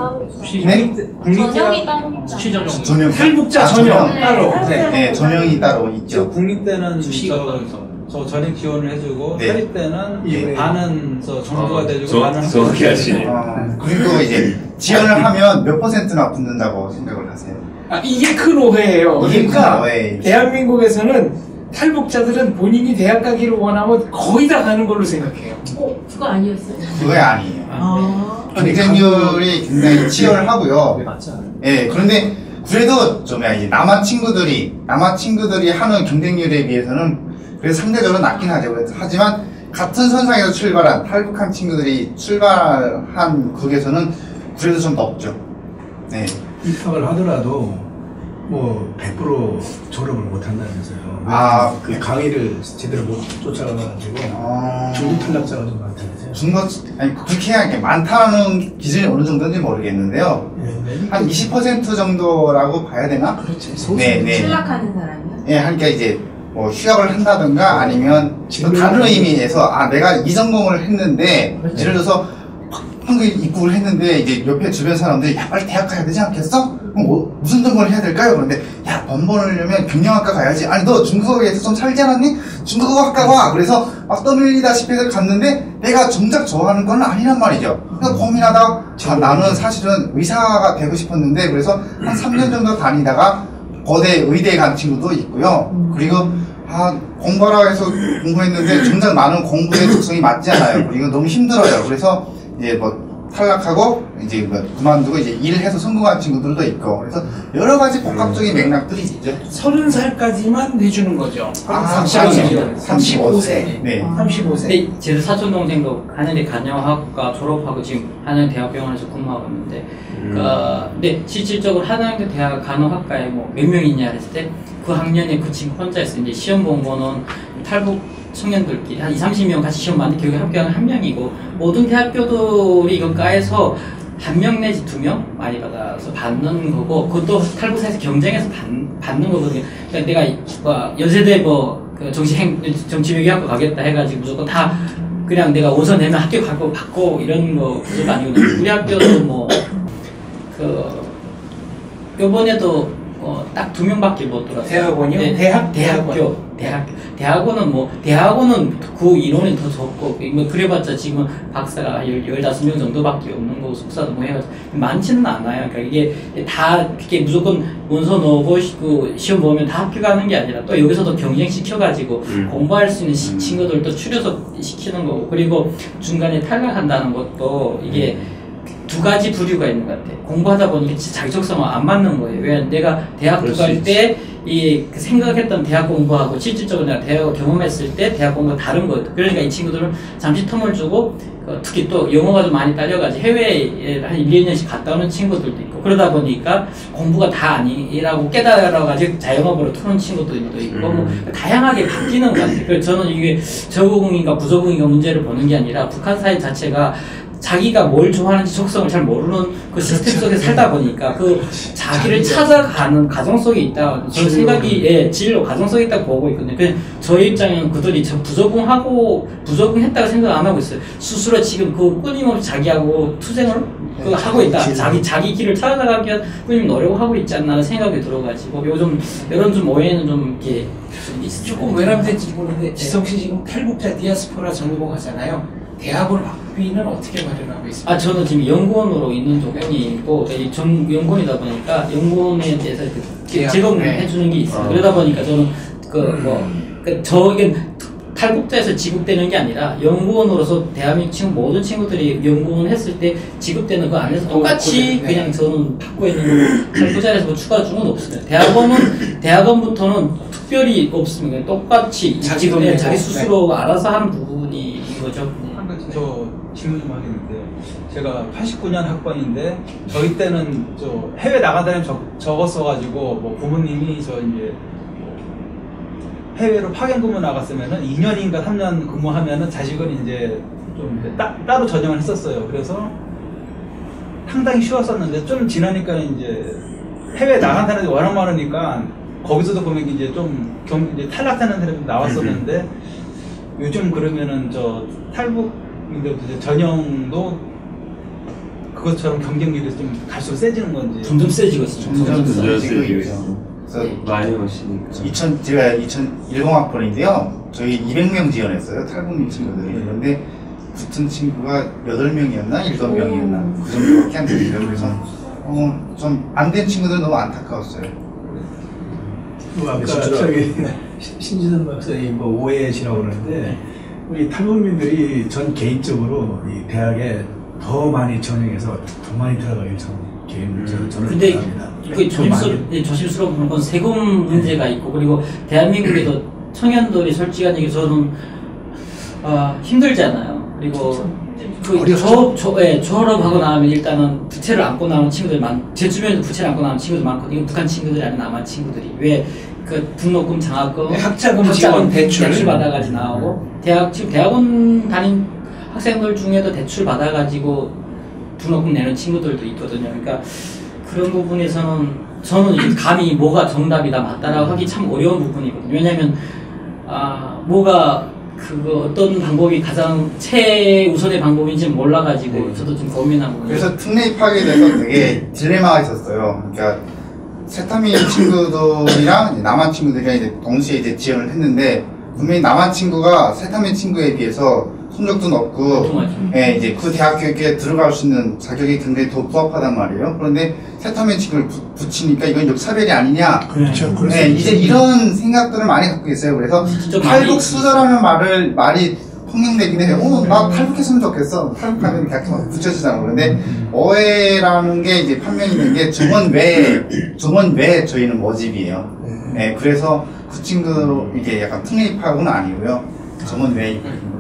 전형이 따로 전형 탈북자 전형 따로. 네, 전형이 따로 있죠. 국립대는 저 전액 지원을 해주고 사립대는 반은 정부가 돼주고 반은 정확히 하시네. 그리고 지원을 하면 몇 %나 붙는다고 생각을 하세요? 이게 큰 오해예요. 이게 그러니까 큰 오해. 대한민국에서는 탈북자들은 본인이 대학 가기를 원하면 거의 다 가는 걸로 생각해요. 그거 아니었어요? 그거 아니에요. 경쟁률이 굉장히 치열하고요. 그런데 그래도 남한 친구들이 하는 경쟁률에 비해서는 그래서 상대적으로 낮긴 하죠. 하지만 같은 선상에서 출발한 탈북한 친구들이 출발한 극에서는 그래도 좀 높죠. 입학을 하더라도 뭐 100% 졸업을 못 한다면서요. 그 강의를 제대로 못 쫓아가가지고 중도 탈락자가 좀 많다면서요. 그렇게 많다는 기준이 어느 정도인지 모르겠는데요. 한 20% 정도라고 봐야 되나? 그렇지. 탈락하는 사람이요? 그러니까 뭐 휴학을 한다든가 아니면 다른 의미에서 내가 이 전공을 했는데 예를 들어서 한국에 입국을 했는데 옆에 주변 사람들이 야 빨리 대학 가야 되지 않겠어? 그럼 무슨 전공을 해야 될까요? 그런데 야 돈 벌려면 경영학과 가야지. 아니 너 중국어에서 좀 살지 않았니? 중국어 학과 와. 그래서 막 떠밀리다시피 해서 갔는데 내가 정작 좋아하는 건 아니란 말이죠. 그래서 고민하다가 나는 사실은 의사가 되고 싶었는데 그래서 한 3년 정도 다니다가 거대 의대에 간 친구도 있고요. 그리고 공부하라고 해서 공부했는데 정작 나는 공부의 특성이 맞지 않아요. 그리고 너무 힘들어요. 그래서 탈락하고 그만두고 일을 해서 성공한 친구들도 있고 그래서 여러 가지 복합적인 맥락들이 있죠. 30살까지만 내주는 거죠. 35세. 네. 35세. 제 사촌 동생도 한양대 간영학과 졸업하고 지금 한양 대학병원에서 근무하고 있는데, 근데 실질적으로 한양대 대학 간호학과에 뭐 몇 명 있냐 했을 때 그 학년에 그 친구 혼자 있어. 이제 시험 본 거는 탈북 청년들끼리 한 20-30명 같이 시험 봤는데 결국에 합격한 한 명이고 모든 대학교들이 이거 까에서 한 명 내지 2명 많이 받아서 받는 거고 그것도 탈북사에서 경쟁해서 받는 거거든요. 그러니까 내가 연세대 그 정치외교학과 가겠다 해가지고 무조건 다 그냥 내가 5선 내면 합격하고 받고 이런 거 구조가 아니거든요. 우리 학교도 요번에도 딱 2명밖에 못 들었어요. 대학원이요? 네, 대학원은 대학원은 그 인원이 더 적고, 뭐, 그래봤자 지금 박사가 15명 정도밖에 없는 거고, 석사도 뭐 해가지고, 많지는 않아요. 그러니까 이게 다, 이렇게 무조건 문서 넣어보시고, 시험 보면 다 학교 가는 게 아니라, 또 여기서도 경쟁시켜가지고, 공부할 수 있는 친구들도 추려서 시키는 거고, 그리고 중간에 탈락한다는 것도, 이게, 2가지 부류가 있는 것 같아요. 공부하다 보니까 자기 적성은 안 맞는 거예요. 왜 내가 대학교 갈 때 그 생각했던 대학 공부하고 실질적으로 내가 대학을 경험했을 때 대학 공부가 다른 거예요. 그러니까 이 친구들은 잠시 텀을 주고 특히 또 영어가 좀 많이 딸려가지고 해외에 한 1, 2년씩 갔다 오는 친구들도 있고, 그러다 보니까 공부가 다 아니라고 깨달아가지고 자영업으로 트는 친구들도 있고 뭐 다양하게 바뀌는 것 같아요. 그래서 저는 이게 적응인가 부적응인가 문제를 보는 게 아니라 북한 사회 자체가 자기가 뭘 좋아하는지 적성을 잘 모르는 그 시스템 속에 살다 보니까 그 자기를 찾아가는 과정 속에 있다. 저는 생각이 진로 과정 속에 있다고 보고 있거든요. 그래서 저희 입장에는 그들이 부적응했다고 생각 안 하고 있어요. 스스로 지금 그 끊임없이 자기하고 투쟁을 하고 있다. 자기 길을 찾아가기 위한 끊임 노력을 하고 있지 않나 생각이 들어가지고 요즘 이런 좀 오해는 좀 이렇게 조금 외람될지 모르는데 지성 씨 지금 탈북자 디아스포라 전공하잖아요. 대학원 학비는 어떻게 마련하고 있습니까? 저는 지금 연구원으로 있는 조건이 있고, 연구원이다 보니까 연구원에 대해서 제공을 해주는 게 있어요. 그러다 보니까 저는 탈북자에서 지급되는 게 아니라 연구원으로서 대한민국 친구 모든 친구들이 연구원 했을 때 지급되는 그 안에서 똑같이 그냥 저는 받고 있는 탈북자에서 뭐 추가 준 건 없어요. 대학원부터는 특별히 없습니다. 똑같이 자기 스스로 알아서 하는 부분이 거죠. 저 질문 좀 하겠는데, 제가 89년 학번인데 저희 때는 해외 나간다는 적었어가지고 뭐 부모님이 저 이제 해외로 파견 근무 나갔으면은 2년인가 3년 근무하면은 자식은 이제 좀 따로 전형을 했었어요. 그래서 상당히 쉬웠었는데 좀 지나니까 이제 해외 나간다는 게 워낙 많으니까 거기서도 보면 이제 좀 이제 탈락하는 사람이 나왔었는데 요즘 그러면은 탈북인데 전형도 그것처럼 경쟁률이 좀 갈수록 세지는 건지. 점점 세지고 있어요. 점점 세지고 있어요. 많이 오시니까. 제가 2010학번인데요. 저희 200명 지원했어요. 탈북민 친구들이. 그런데 붙은 친구가 8명이었나 7명이었나 그 정도밖에 안 됐어요. 그래서 좀 안 된 친구들은 너무 안타까웠어요. 아까 저기 신진선 박사님 오해시라고 그러는데, 우리 탈북민들이 전 개인적으로 이 대학에 더 많이 전형해서 더 많이 들어가길 저는 근데 바랍니다. 이게 조심스러운 건 세금 문제가 있고, 그리고 대한민국에도 청년들이 솔직한 얘기 저는 힘들잖아요. 그리고 졸업하고 나면 일단은 부채를 안고 나오는 친구들 제 주변에도 부채를 안고 나오는 친구들 많거든요. 북한 친구들이 아니라 남한 친구들이. 왜 등록금, 장학금, 학자금 지원 대출 받아가지고 나오고, 지금 대학원 다닌 학생들 중에도 대출 받아가지고 등록금 내는 친구들도 있거든요. 그러니까 그런 부분에서는 저는 감히 뭐가 정답이다 맞다라고 하기 참 어려운 부분이거든요. 왜냐하면 어떤 방법이 가장 최우선의 방법인지는 몰라가지고 저도 좀 고민하고. 그래서 특례 입학에 대해서 되게 딜레마가 있었어요. 그러니까 세타민 친구들이랑 남한 친구들이랑 이제 동시에 이제 지원을 했는데, 분명히 남한 친구가 세타민 친구에 비해서 성적도 높고, 이제 그 대학교에 들어갈 수 있는 자격이 굉장히 더 부합하단 말이에요. 그런데 세타민 친구를 붙이니까 이건 역차별이 아니냐. 그렇죠. 이제 이런 생각들을 많이 갖고 있어요. 그래서 탈북 수저라는 말이 통용되긴 해요. 나 탈북했으면 좋겠어. 탈북하면 그냥 붙여주잖아. 그런데 어해라는 게 이제 판명이 된 게 정원 외에 저희는 모집이에요. 그래서 그 친구 이게 약간 특례 입학은 아니고요. 정원 외에 입학입니다.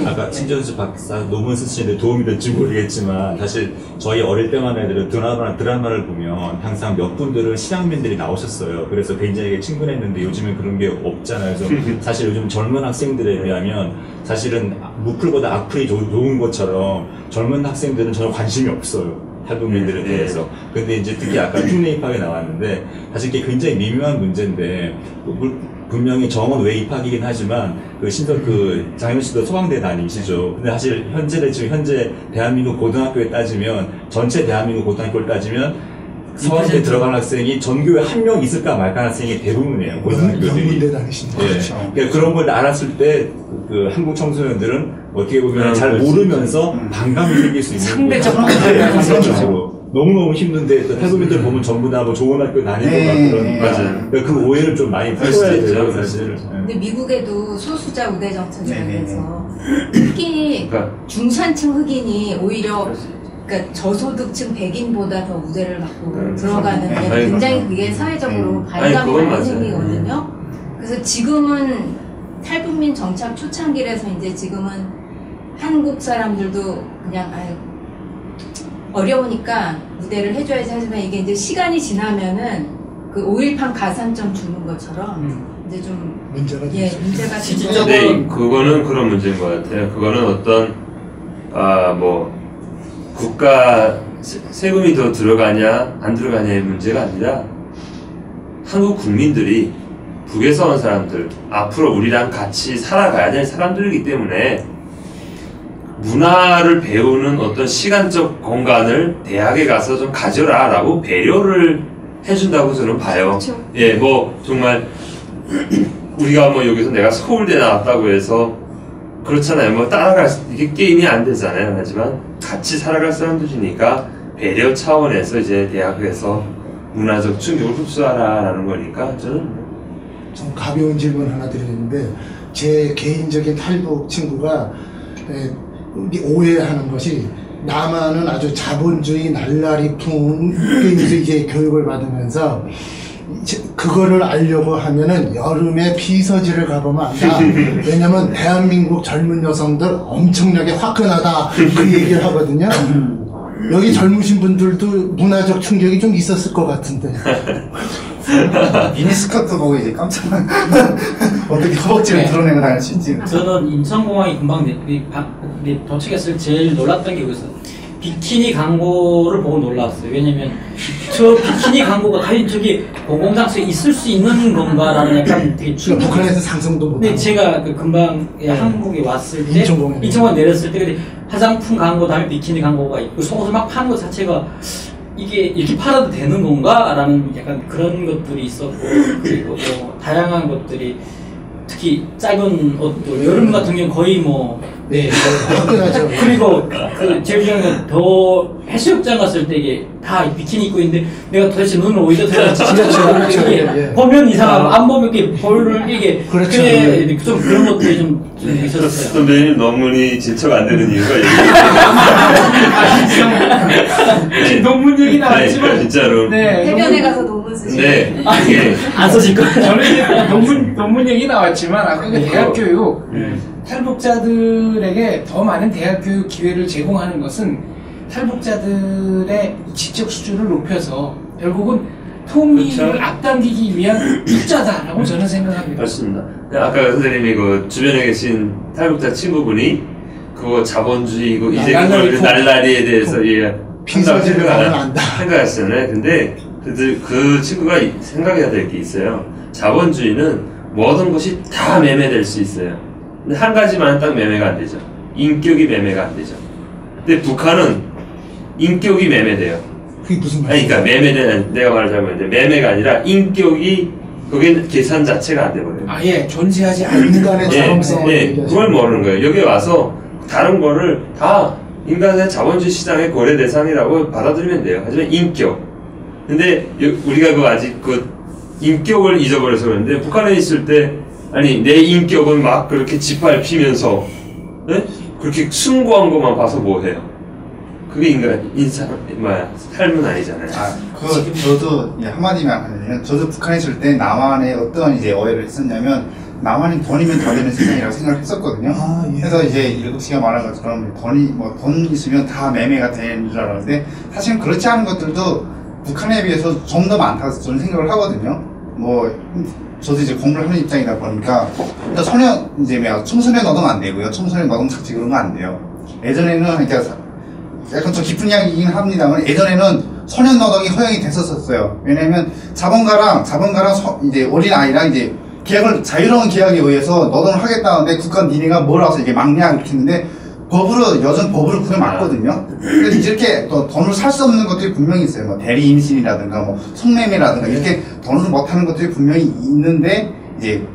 아까 신전수 박사 논문 쓰시는데 도움이 될지 모르겠지만, 사실 저희 어릴 때만 애들은 드라마를 보면 항상 몇 분들은 실향민들이 나오셨어요. 그래서 굉장히 친근했는데 요즘은 그런 게 없잖아요. 그래서 사실 요즘 젊은 학생들에 비하면 사실은 무플보다 악플이 좋은 것처럼 젊은 학생들은 전혀 관심이 없어요. 탈북민들에 대해서. 근데 이제 특히 아까 특례 입학에 나왔는데, 사실 이게 굉장히 미묘한 문제인데, 분명히 정원 외 입학이긴 하지만, 장현 씨도 소방대 다니시죠. 근데 사실 현재 대한민국 고등학교에 따지면, 전체 대한민국 고등학교를 따지면, 서울대 들어간 학생이 전교에 한 명 있을까 말까 학생이 대부분이에요. 고등학교들이. 연문대 다니신 분. 네. 그러니까 그런 걸 알았을 때 그 한국 청소년들은 어떻게 보면 잘 모르면서 반감이 생길 수 있는 상대적 상대적으로 너무너무 힘든데 또 탈북민들 보면 전부 다 뭐 좋은 학교 다니고 막 그러니까 맞아요. 그 오해를 좀 많이 풀어야 돼요, 사실. 근데 미국에도 소수자 우대 정책이라서 특히 중산층 흑인이 오히려 그러니까 저소득층 백인보다 더 우대를 받고 들어가는 게 굉장히 그게 사회적으로 발감이 많이 생기거든요. 그래서 지금은 탈북민 정착 초창기라서 이제 지금은 한국 사람들도 그냥 어려우니까 우대를 해줘야지 하지만 이게 이제 시간이 지나면은 그 5.18 가산점 주는 것처럼 이제 좀 문제가 네, 그거는 그런 문제인 것 같아요. 그거는 어떤 뭐 국가 세금이 더 들어가냐 안 들어가냐의 문제가 아니라 한국 국민들이 북에서 온 사람들, 앞으로 우리랑 같이 살아가야 될 사람들이기 때문에 문화를 배우는 어떤 시간적 공간을 대학에 가서 좀 가져라 라고 배려를 해준다고 저는 봐요. 그렇죠. 예, 뭐 정말 우리가 뭐 여기서 내가 서울대 나왔다고 해서 그렇잖아요. 뭐 이게 게임이 안 되잖아요. 하지만 같이 살아갈 사람들이니까 배려 차원에서 이제 대학에서 문화적 충격을 흡수하라라는 거니까 저는 좀 가벼운 질문 하나 드리는데 제 개인적인 탈북 친구가 오해하는 것이 남한은 아주 자본주의 날라리 풍에서 이제 교육을 받으면서 그거를 알려고 하면은 여름에 피서지를 가보면 안다. 왜냐면 대한민국 젊은 여성들 엄청나게 화끈하다 그 얘기를 하거든요. 여기 젊으신 분들도 문화적 충격이 좀 있었을 것 같은데. 미니스커트 보고 이제 깜짝 어떻게 허벅지를 드러내고 다닐 수 있지? 저는 인천공항이 금방 도착했을 때 제일 놀랐던 게 그거였어요. 비키니 광고를 보고 놀랐어요. 왜냐면 저 비키니 광고가 과연 저기 공공장소에 있을 수 있는 건가라는 약간 되게 북한에서 상상도 못하고. 근데 제가 그 금방 한국에 왔을 때 인천공항 내렸을 때 화장품 광고 다음에 비키니 광고가 있고 속옷을 막 파는 것 자체가 이게 이렇게 팔아도 되는 건가? 라는 약간 그런 것들이 있었고 그리고 뭐 다양한 것들이 특히 짧은 옷도 여름 같은 경우는 거의 뭐 화끈하죠. 그리고 그 제일 중요한 건 더 해수욕장 갔을 때 이게 다 비키니 입고 있는데 내가 도대체 눈을 어디다 들어야지 이게 보면 이상하고 안 보면 이렇게 볼을 이게 좀 그런 것들이 좀 있었어요. 선배님 논문이 진척 안 되는 이유가 여기 논문 얘기 나왔지만 진짜로 해변에 가서 논문 쓰시고 안 써질 거예요. 저는 이제 논문 얘기 나왔지만 아까 그 대학 교육 탈북자들에게 더 많은 대학 교육 기회를 제공하는 것은 탈북자들의 지적 수준을 높여서 결국은 통일을 앞당기기 위한 투자다라고 저는 생각합니다. 맞습니다. 아까 선생님이 그 주변에 계신 탈북자 친구분이 그거 자본주의고 이제 날라리에 대해서 생각하시잖아요. 근데 그 친구가 생각해야 될 게 있어요. 자본주의는 모든 것이 다 매매될 수 있어요. 근데 한 가지만 딱 매매가 안 되죠. 인격이 매매가 안 되죠. 근데 북한은 인격이 매매돼요. 그게 무슨 말이에요? 그러니까 매매되는, 내가 말을 잘못했는데 매매가 아니라 인격이 거긴 계산 자체가 안 돼버려요. 아예 존재하지 않는 인간의 자성성을 그걸 모르는 거예요. 여기 와서 다른 거를 다 인간의 자본주의 시장의 거래 대상이라고 받아들이면 돼요. 하지만 인격. 근데 우리가 아직 인격을 잊어버려서 그러는데 북한에 있을 때 아니 내 인격은 막 그렇게 짓밟히면서 그렇게 숭고한 것만 봐서 뭐해요? 그게 삶은 아니잖아요. 저도 한마디만 하면 저도 북한에 있을 때 남한에 어떤 이제 오해를 했었냐면 남한이 돈이면 다 되는 세상이라고 생각을 했었거든요. 그래서 이제 일곱 씨가 말한 것처럼 돈 있으면 다 매매가 되는 줄 알았는데 사실은 그렇지 않은 것들도 북한에 비해서 좀 더 많다고 저는 생각을 하거든요. 저도 이제 공부를 하는 입장이다 보니까 청소년 노동 안 되고요. 청소년 노동 착취 그런 거 안 돼요. 예전에는 약간 좀 깊은 이야기이긴 합니다만 예전에는 소년 노동이 허용이 됐었어요. 왜냐면 자본가랑 이제 어린 아이랑 이제 자유로운 계약에 의해서 노동을 하겠다는데 국가 니네가 몰아서 이게 막냐 이렇게 했는데 법으로 여전 법으로 그게 맞거든요. 그래서 이렇게 또 돈을 살 수 없는 것들이 분명히 있어요. 뭐 대리 임신이라든가 뭐 성매매라든가 이렇게 돈을 못하는 것들이 분명히 있는데 이제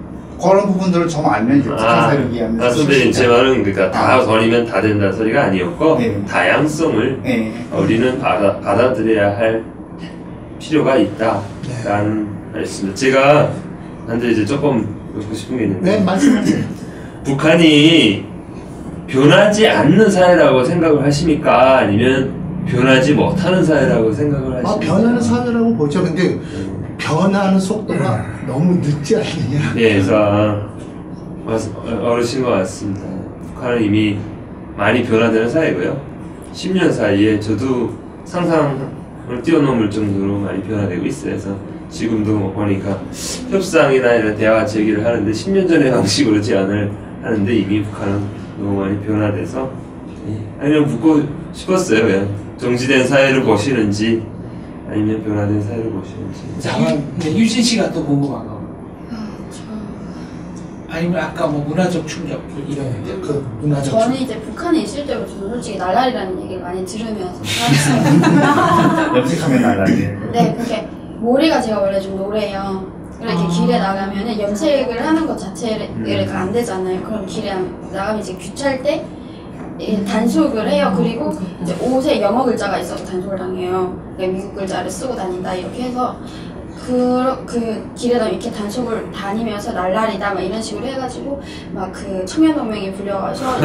그런 부분들을 좀 알면 이제 북한 사회를 이해하면서. 선생님 제 말은 그러니까 다 돈이면 다 된다는 소리가 아니었고 다양성을 우리는 받아들여야 할 필요가 있다라는 말씀입니다. 제가 한데 이제 조금 듣고 싶은 게 있는데. 네, 말씀하세요. 북한이 변하지 않는 사회라고 생각을 하십니까? 아니면 변하지 못하는 사회라고 생각을 하십니까? 변하는 사회라고 보죠. 근데 변하는 속도가 너무 늦지 않느냐. 예, 그래서 어르신 것 같습니다. 북한은 이미 많이 변화되는 사회고요. 10년 사이에 저도 상상을 뛰어넘을 정도로 많이 변화되고 있어요. 그래서 지금도 보니까 협상이나 이런 대화 제기를 하는데 10년 전의 방식으로 제안을 하는데 이미 북한은 너무 많이 변화돼서 아니면 묻고 싶었어요. 그냥 정지된 사회를 보시는지 아니면 변화된 사회를 보시는지. 자, 유진 씨가 또 궁금한 거. 아니면 아까 뭐 문화적 충격 이런 그 문화적. 저는 이제 북한에 있을 때부터 솔직히 날라리라는 얘기를 많이 들으면서 살았어요. 염색하면 날라리. 네, 그게 머리가 제가 원래 좀 노래요. 이렇게 길에 나가면은 염색을 하는 것 자체가 안 되잖아요. 그럼 길에 나가면 이제 귀찰 때 단속을 해요. 그리고 이제 옷에 영어 글자가 있어서 단속을 당해요. 미국 글자를 쓰고 다닌다 이렇게 해서 그 길에다 이렇게 단속을 다니면서 날라리다 막 이런 식으로 해가지고 막 그 청년동맹에 불려가서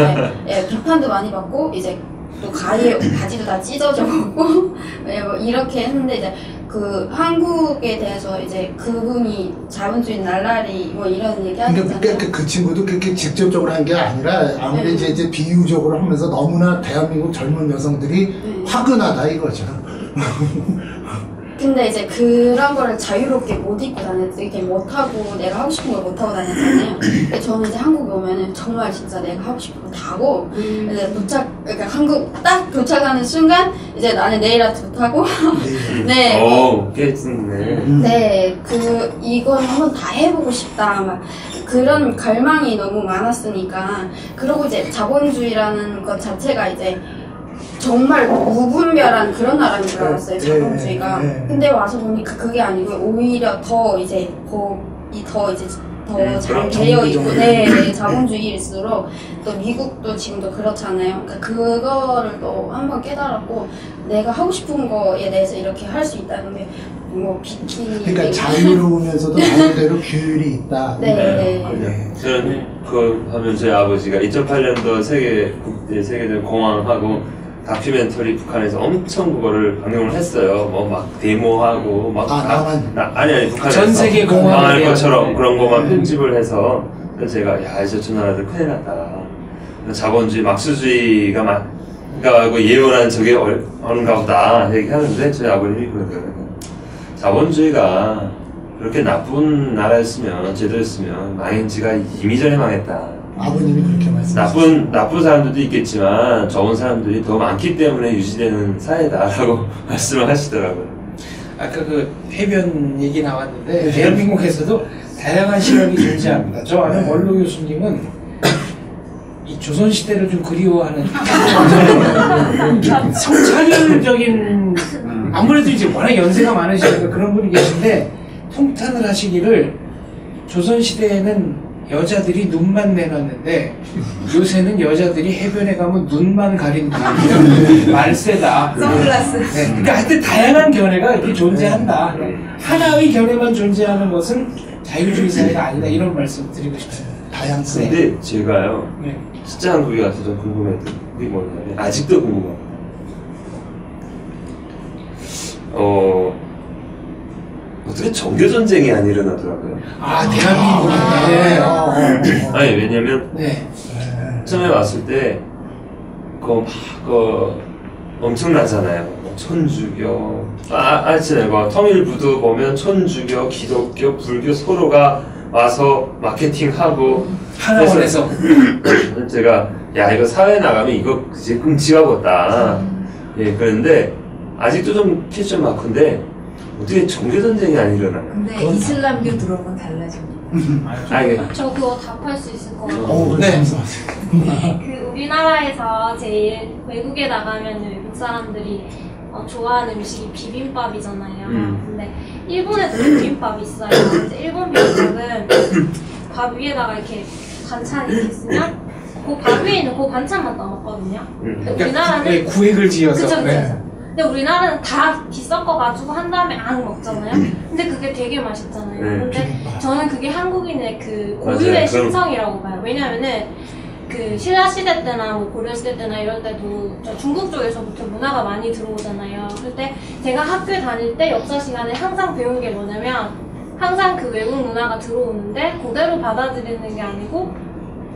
예, 비판도 많이 받고 이제 또 바지도 다 찢어져 먹고 예, 뭐 이렇게 했는데 이제 그 한국에 대해서 이제 그분이 자본주의 날라리 뭐 이런 얘기 하잖아요. 그 친구도 그렇게 직접적으로 한 게 아니라 아무리 이제 비유적으로 하면서 너무나 대한민국 젊은 여성들이 화끈하다 이거죠. 근데 이제 그런 거를 자유롭게 못 입고 다녔지, 이렇게 못하고 내가 하고 싶은 걸 못하고 다녔잖아요. 근데 저는 이제 한국에 오면은 정말 진짜 내가 하고 싶은 거 다 하고, 이제 그러니까 한국 딱 도착하는 순간, 이제 나는 네일 아트부터 하고, 네. 꽤 좋네. 네, 이건 한번 다 해보고 싶다, 막, 그런 갈망이 너무 많았으니까, 그리고 이제 자본주의라는 것 자체가 이제, 정말 무분별한 그런 나라인 줄 알았어요, 자본주의가. 근데 와서 보니까 그게 아니고 오히려 더 이제 법이 더 잘 되어 있고, 네, 자본주의일수록 또 미국도 지금도 그렇잖아요. 그러니까 그거를 또 한번 깨달았고 내가 하고 싶은 거에 대해서 이렇게 할 수 있다는 게 뭐 비키니. 그러니까 자유로우면서도 나름대로 규율이 있다. 네. 저는 하면 저희 아버지가 2008년도 세계적 공황하고 다큐멘터리 북한에서 엄청 그거를 방영을 했어요. 뭐 막 데모하고 막 아니 북한에서 전 세계 망할 것처럼 그런 거만 편집을 해서 제가 야 이제 저 나라들 큰일 났다. 자본주의 막수주의가 그러니까 예언한 저게 어른가 보다 얘기하는데 저희 아버님이 그러더라고요. 자본주의가 그렇게 나쁜 나라였으면 제도였으면 망한 지가 이미 전에 망했다. 아버님이 그렇게 말씀하셨어요. 나쁜 사람들도 있겠지만 좋은 사람들이 더 많기 때문에 유지되는 사회다라고 말씀을 하시더라고요. 아까 그 해변 얘기 나왔는데 대한민국에서도 다양한 실험이 존재합니다. 저 아는 원로 교수님은 이 조선시대를 좀 그리워하는 성차별적인 아무래도 이제 워낙 연세가 많으시니까 그런 분이 계신데 통탄을 하시기를 조선시대에는 여자들이 눈만 내놨는데 요새는 여자들이 해변에 가면 눈만 가린다. 말세다. 선글라스. 네. 그러니까 하여튼 다양한 견해가 이렇게 존재한다. 하나의 견해만 존재하는 것은 자유주의 사회가 아니다. 이런 말씀 드리고 싶습니다. 다양성. 근데 제가요, 진짜 한국에 가서 좀 궁금했던 게 뭐냐면 아직도 궁금합니다. 어떻게 종교전쟁이 안 일어나더라고요. 대한민국에. 아니, 왜냐면, 처음에 왔을 때, 엄청나잖아요. 천주교, 뭐, 통일부도 보면 천주교, 기독교, 불교 서로가 와서 마케팅하고. 하나원에서. 제가, 야, 이거 사회 나가면 이거 이제 끔찍하겠다. 예, 그런데, 아직도 좀 퀘스천 마크인데, 어떻게 종교전쟁이 안 일어나요? 근데 이슬람교 들어오면 달라집니다. 저 그거 답할 수 있을 것 같아요. 오, 네. 그 우리나라에서 제일 외국에 나가면 외국 사람들이 좋아하는 음식이 비빔밥이잖아요. 근데 일본에도 비빔밥이 있어요. 근데 일본 비빔밥은 밥 위에다가 이렇게 반찬 이렇게 있으면 그 밥 위에 있는 그 반찬만 남았거든요. 근데 우리나라는 구획을 지어서. 그쵸. 네. 근데 우리나라는 다 뒤섞어가지고 한 다음에 앙 먹잖아요. 근데 그게 되게 맛있잖아요. 근데 저는 그게 한국인의 그 고유의 맞아요. 신성이라고 봐요. 왜냐면은 그 신라시대 때나 뭐 고려시대 때나 이럴 때도 저 중국 쪽에서부터 문화가 많이 들어오잖아요. 그때 제가 학교 다닐 때 역사 시간에 항상 배운 게 뭐냐면 항상 그 외국 문화가 들어오는데 그대로 받아들이는 게 아니고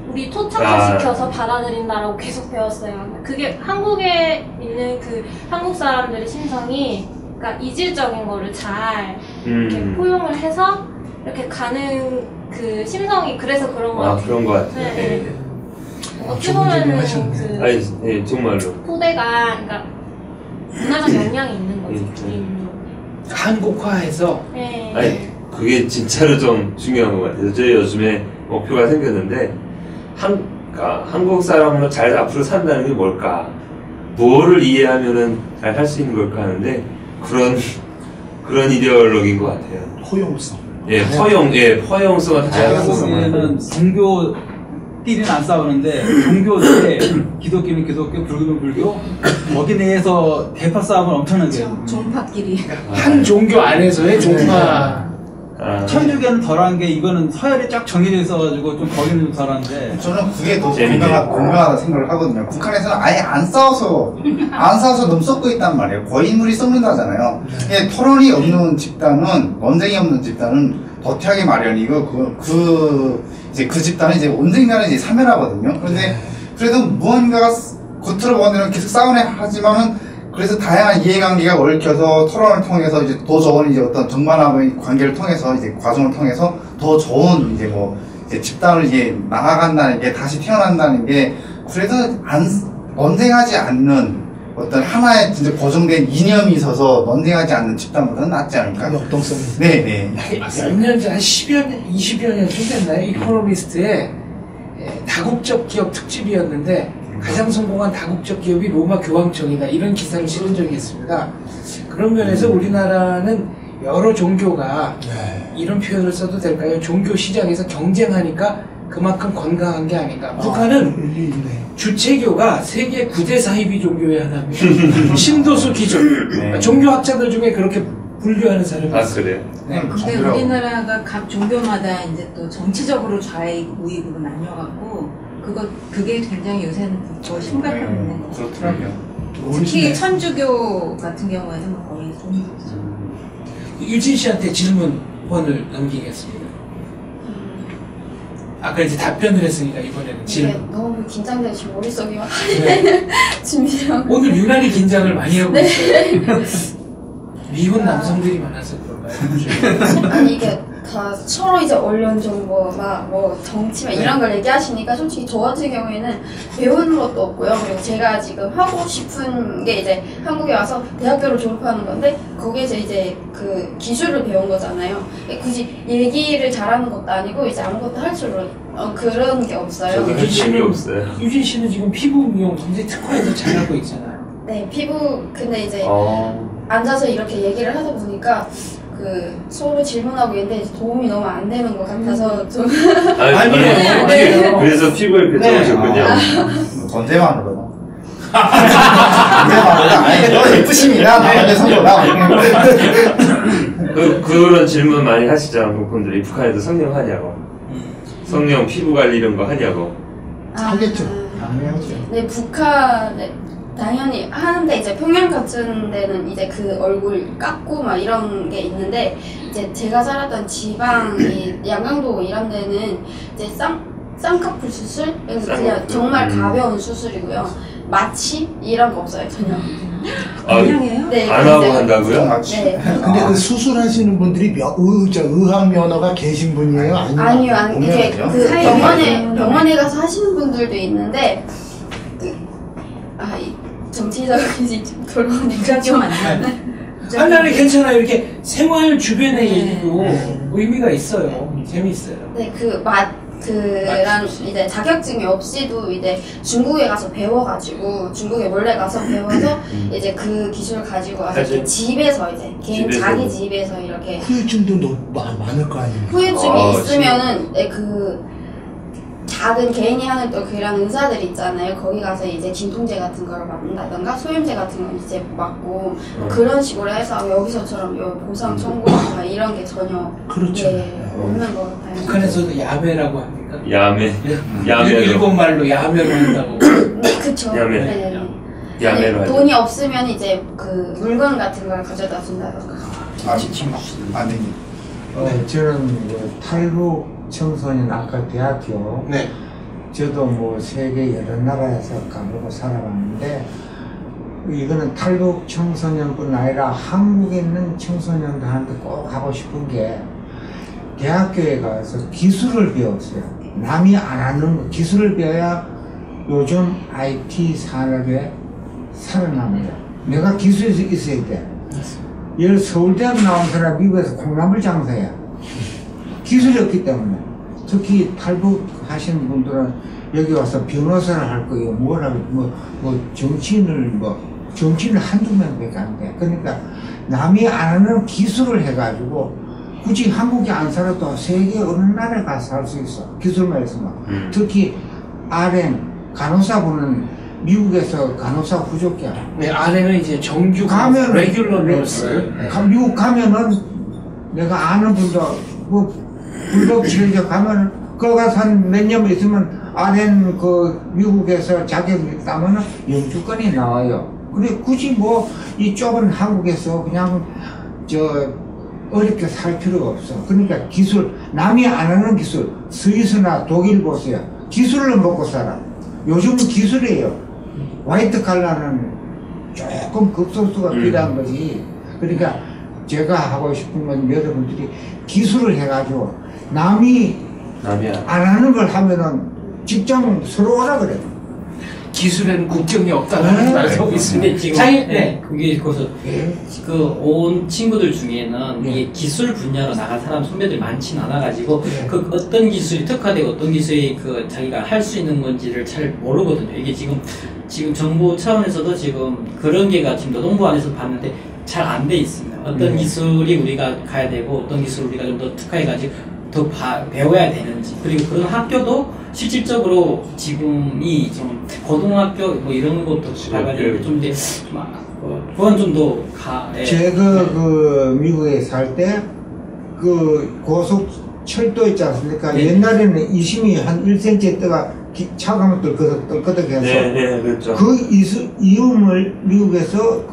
우리 토착화시켜서 받아들인다라고 계속 배웠어요. 그게 한국에 있는 그 한국 사람들의 심성이 그러니까 이질적인 거를 잘 이렇게 포용을 해서 이렇게 가는 그 심성이 그래서 그런 것 같아요. 그런 것 같아요. 네. 어찌 보면은 그 아니, 네, 정말로. 토대가 그러니까 문화적 영향이 있는 거죠. 한국화해서. 네. 아니, 그게 진짜로 좀 중요한 것 같아요. 저희 요즘에 목표가 생겼는데 한국 사람으로 잘 앞으로 산다는 게 뭘까? 뭐를 이해하면은 잘 할 수 있는 걸까 하는데 그런 이데올로기인 것 같아요. 포용성. 예, 포용성은 한국에는 종교 끼리는 안 싸우는데 종교인데 기독교는 기독교, 불교는 불교 거기 내에서 대파 싸움을 엄청나게 해요. 종파끼리. 한 종교 안에서의 종파. 천주교는 덜한 게 이거는 서열이 쫙 정해져 있어가지고 좀 거기는 좀 덜한데 저는 그게 더 공평하다 생각을 하거든요. 북한에서는 아예 안 싸워서 너무 썩고 있단 말이에요. 거인물이 썩는다잖아요. 토론이 없는 집단은 언쟁이 없는 집단은 버티하기 마련이고 그 집단은 이제 언젠가는 이제 사멸하거든요. 그런데 그래도 무언가가 겉으로 보기에는 계속 싸우네 하지만은 그래서 다양한 이해관계가 얽혀서 토론을 통해서 이제 더 좋은 이제 어떤 정반합의 관계를 통해서 이제 과정을 통해서 더 좋은 이제 이제 집단을 이제 나아간다는 게 다시 태어난다는 게 그래도 논쟁하지 않는 어떤 하나의 진짜 고정된 이념이 있어서 논쟁하지 않는 집단보다는 낫지 않을까? 역동성. 네네. 몇 년 전, 한 10여 년, 20여 년쯤 됐나요? 이코노미스트의 다국적 기업 특집이었는데 가장 성공한 다국적 기업이 로마 교황청이다 이런 기사를 실은 적이 있습니다. 그런 면에서 우리나라는 여러 종교가 이런 표현을 써도 될까요? 종교 시장에서 경쟁하니까 그만큼 건강한 게 아닌가. 북한은 주체교가 세계 9대 사이비 종교의 하나입니다. 신도수 기준. 종교학자들 중에 그렇게 분류하는 사람이 있어요. 그래요? 네. 근데 우리나라가 각 종교마다 이제 또 정치적으로 좌익, 우익으로 나뉘어갖고 그게 굉장히 요새는 더 심각한 문제인 것 같아요. 그렇더라고요. 특히 천주교 같은 경우에는 거의 종교죠. 유진 씨한테 질문번을 넘기겠습니다. 아까 이제 답변을 했으니까 이번에는 질문. 너무 긴장돼서 지금 머릿속이 막 네. 준비하고 오늘 유난히 긴장을 많이 하고 네. 있어요. 미혼 남성들이 많아서 그런가요? 아니 이게 다 서로 이제 언론 정보 막 뭐 정치 막 이런 걸 얘기하시니까 솔직히 저 같은 경우에는 배우는 것도 없고요. 그리고 제가 지금 하고 싶은 게 이제 한국에 와서 대학교를 졸업하는 건데 거기에서 이제 그 기술을 배운 거잖아요. 굳이 얘기를 잘하는 것도 아니고 이제 아무것도 할 줄 그런 게 없어요. 저도 할 줄이 없어요. 유진 씨는 지금 피부 미용 굉장히 특화해서 잘하고 있잖아요. 네, 피부 근데 이제 앉아서 이렇게 얘기를 하다 보니까 그 서로 질문하고 있는데 도움이 너무 안 되는 것 같아서 좀 아니에요. 네. 그래서 피부에 뱉어오셨군요. 전제만으로. 아니, 너 예쁘십니다. 나한테 선보다. 그런 질문 많이 하시잖아요. 분들이 북한에도 성형 하냐고. 성형 피부 관리 이런 거 하냐고. 하겠죠. 당연하죠. 네, 북한에 당연히 하는데 이제 평양 같은 데는 이제 그 얼굴 깎고 막 이런 게 있는데 이제 제가 살았던 지방이 양강도 이런 데는 이제 쌍꺼풀 수술 그냥 정말 가벼운 수술이고요. 마취 이런 거 없어요 전혀. 그냥해요? 네, 안 하고 한다고요? 네. 근데 그 수술하시는 분들이 의학 면허가 계신 분이에요? 아니요. 이제 그 병원에 가서 하시는 분들도 있는데 이 정치적인 돌아오니까 좀 안 돼. 아니, 괜찮아요. 이렇게 생활 주변의 얘기도 의미가 있어요. 재미있어요. 네, 그랑 이제 자격증이 없이도 이제 중국에 가서 배워가지고 중국에 몰래 가서 배워서 이제 그 기술을 가지고 와서 이렇게 집에서 이제 개인 자기 집에서 이렇게 후유증도 많을 거 아니에요. 후유증이 있으면은 그 작은 개인이 하는 또 그런 의사들 있잖아요. 거기 가서 이제 진통제 같은 걸 맞는다던가 소염제 같은 걸 이제 맞고 그런 식으로 해서 여기서처럼 보상 청구 이런 게 전혀 그렇죠. 없는 거 같아요. 북한에서도 야매라고 합니까? 야매. 일본 말로 야매로 한다고. 네, 그쵸. 야매. 네. 야매로 하죠. 돈이 없으면 이제 그 물건 같은 걸 가져다 준다던가. 안 됩니다. 저는 탈북 청소년 아까 대학교. 네. 저도 뭐 세계 여러 나라에서 가보고 살아봤는데 이거는 탈북 청소년뿐 아니라 한국에 있는 청소년들한테 꼭 하고 싶은 게 대학교에 가서 기술을 배웠어요. 남이 안 하는 기술을 배워야 요즘 IT 산업에 살아남아요. 내가 기술이 있어야 돼. 예를 서울대학 나온 사람 미국에서 콩나물 장사해. 기술이 없기 때문에. 특히 탈북하시는 분들은 여기 와서 변호사를 할 거예요. 정치인을 한두 명밖에 안 돼. 그러니까 남이 안 하는 기술을 해가지고 굳이 한국에 안 살아도 세계 어느 나라에 가서 살 수 있어. 기술만 있으면. 특히 RN, 간호사분은 미국에서 간호사 부족이야. 네, RN은 이제 정규 레귤러 너스. 미국 가면은 내가 아는 분도 불법 치료제 가면 거기 가서 한 몇 년 있으면 RN 미국에서 자격이 따면은 영주권이 나와요. 그래 굳이 뭐 이 좁은 한국에서 그냥 어렵게 살 필요가 없어. 그러니까 기술, 남이 안 하는 기술, 스위스나 독일 보세요. 기술을 먹고 살아. 요즘은 기술이에요. 화이트 칼라는 조금 극소수가 필요한 거지. 그러니까 제가 하고 싶은 건 여러분들이 기술을 해가지고 남이 안 하는 걸 하면은 직장 서로 오라 그래. 기술에는 국경이 없다는 말하고 있습니다. 근데 지금 그게 온 친구들 중에는 이게 기술 분야로 나간 사람 선배들이 많지는 않아가지고 그 어떤 기술이 특화되고 어떤 기술이 자기가 할 수 있는 건지를 잘 모르거든요. 이게 지금 정부 차원에서도 지금 그런 게가 지금 노동부 안에서 봤는데 잘 안 돼 있습니다. 어떤 기술이 우리가 가야 되고 어떤 기술 우리가 좀 더 특화해가지고 더 배워야 되는지, 그리고 그런 학교도 실질적으로 지금이 좀 고등학교 뭐 이런 것도 가야 되는데 그건 좀 더 제가 미국에 살 때 고속철도 있지 않습니까? 옛날에는 이심이 한 1cm 떠가 차가면 떨거덕해서 그렇죠. 그 이음을 미국에서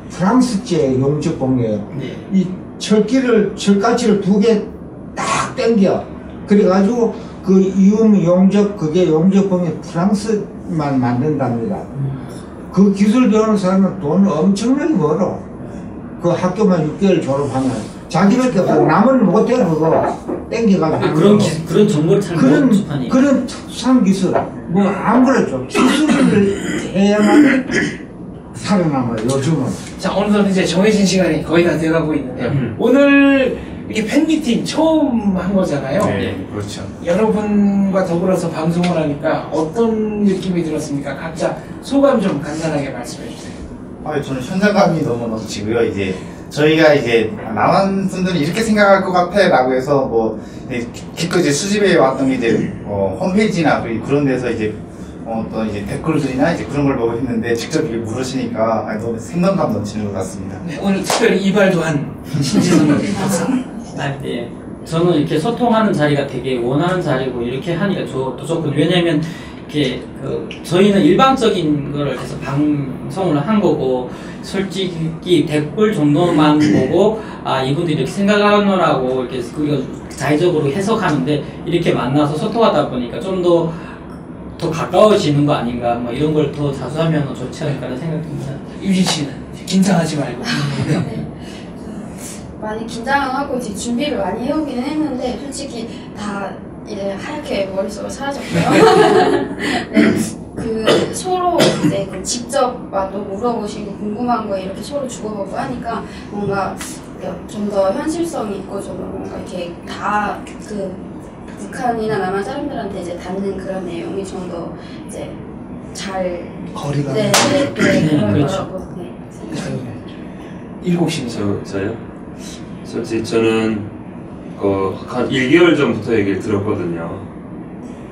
프랑스제 용접봉이에요. 이 철가치를 2개 딱 당겨. 그래가지고 그 이음 용접, 그게 용접봉이 프랑스만 만든답니다. 그 기술 배우는 사람은 돈 엄청나게 벌어. 그 학교만 6개월 졸업하면. 자기밖에 없어. 남은 못해, 그거. 땡겨가지고. 그런 정보를 잘 모르는 그런 특수한 기술. 뭐, 안 그렇죠. 기술을 해야만 살아남아요, 요즘은. 자, 오늘은 이제 정해진 시간이 거의 다 돼가고 있는데요. 오늘 이렇게 팬미팅 처음 한 거잖아요. 네, 그렇죠. 여러분과 더불어서 방송을 하니까 어떤 느낌이 들었습니까? 각자 소감 좀 간단하게 말씀해 주세요. 저는 현장감이 너무 넘치고요. 저희가 남한 분들은 이렇게 생각할 것 같아 라고 해서 기껏 수집해 왔던 게 홈페이지나 그런 데서 어떤 댓글들이나 그런 걸 보고 했는데 직접 물으시니까 너무 생동감 넘치는 것 같습니다. 네, 오늘 특별히 이발도 한 신지선 박사. 네. 저는 이렇게 소통하는 자리가 되게 원하는 자리고 이렇게 하니까 좋거든요. 왜냐면 이렇게 저희는 일방적인 걸 계속 방송을 한 거고 솔직히 댓글 정도만 보고 이분들이 이렇게 생각하노라고 이렇게 우리가 자의적으로 해석하는데 이렇게 만나서 소통하다 보니까 좀 더 가까워지는 거 아닌가, 뭐 이런 걸 더 자주 하면 좋지 않을까라는 생각이 듭니다. 유진 씨는 긴장하지 말고. 네. 많이 긴장하고 이제 준비를 많이 해오기는 했는데 솔직히 다 이제 하얗게 머릿속으로 사라졌고요. 네. 그 서로 이제 그 직접 또 물어보시고 궁금한 거 이렇게 서로 주고받고 하니까 뭔가 좀 더 현실성이 있고 좀 뭔가 이렇게 다 그 북한이나 남한 사람들한테 이제 닿는 그런 내용이 좀 더 이제 잘 거리가 그런 그렇죠. 거라고 생각합니다. 7시 저요? 솔직히 저는 한 1개월 전부터 얘기를 들었거든요.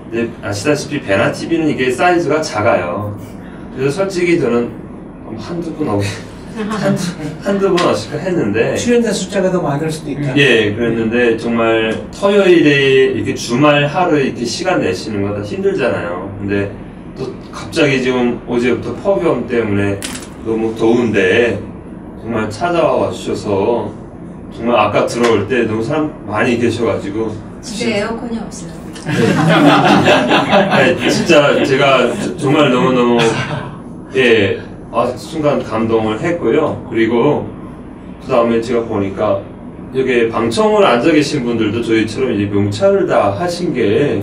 근데 아시다시피 베나TV는 이게 사이즈가 작아요. 그래서 솔직히 저는 한두 번 어실까 했는데 출연자 숫자가 더 많을 수도 있다. 예, 그랬는데 정말 토요일에 이렇게 주말 하루 이렇게 시간 내시는 거 다 힘들잖아요. 근데 또 갑자기 지금 어제부터 폭염 때문에 너무 더운데 정말 찾아와 주셔서 정말 아까 들어올 때 너무 사람 많이 계셔가지고 집에 에어컨이 없어요. 네, 진짜 제가 정말 너무너무 순간 감동을 했고요. 그리고 그 다음에 제가 보니까 여기 방청을 앉아 계신 분들도 저희처럼 이제 명찰을 다 하신 게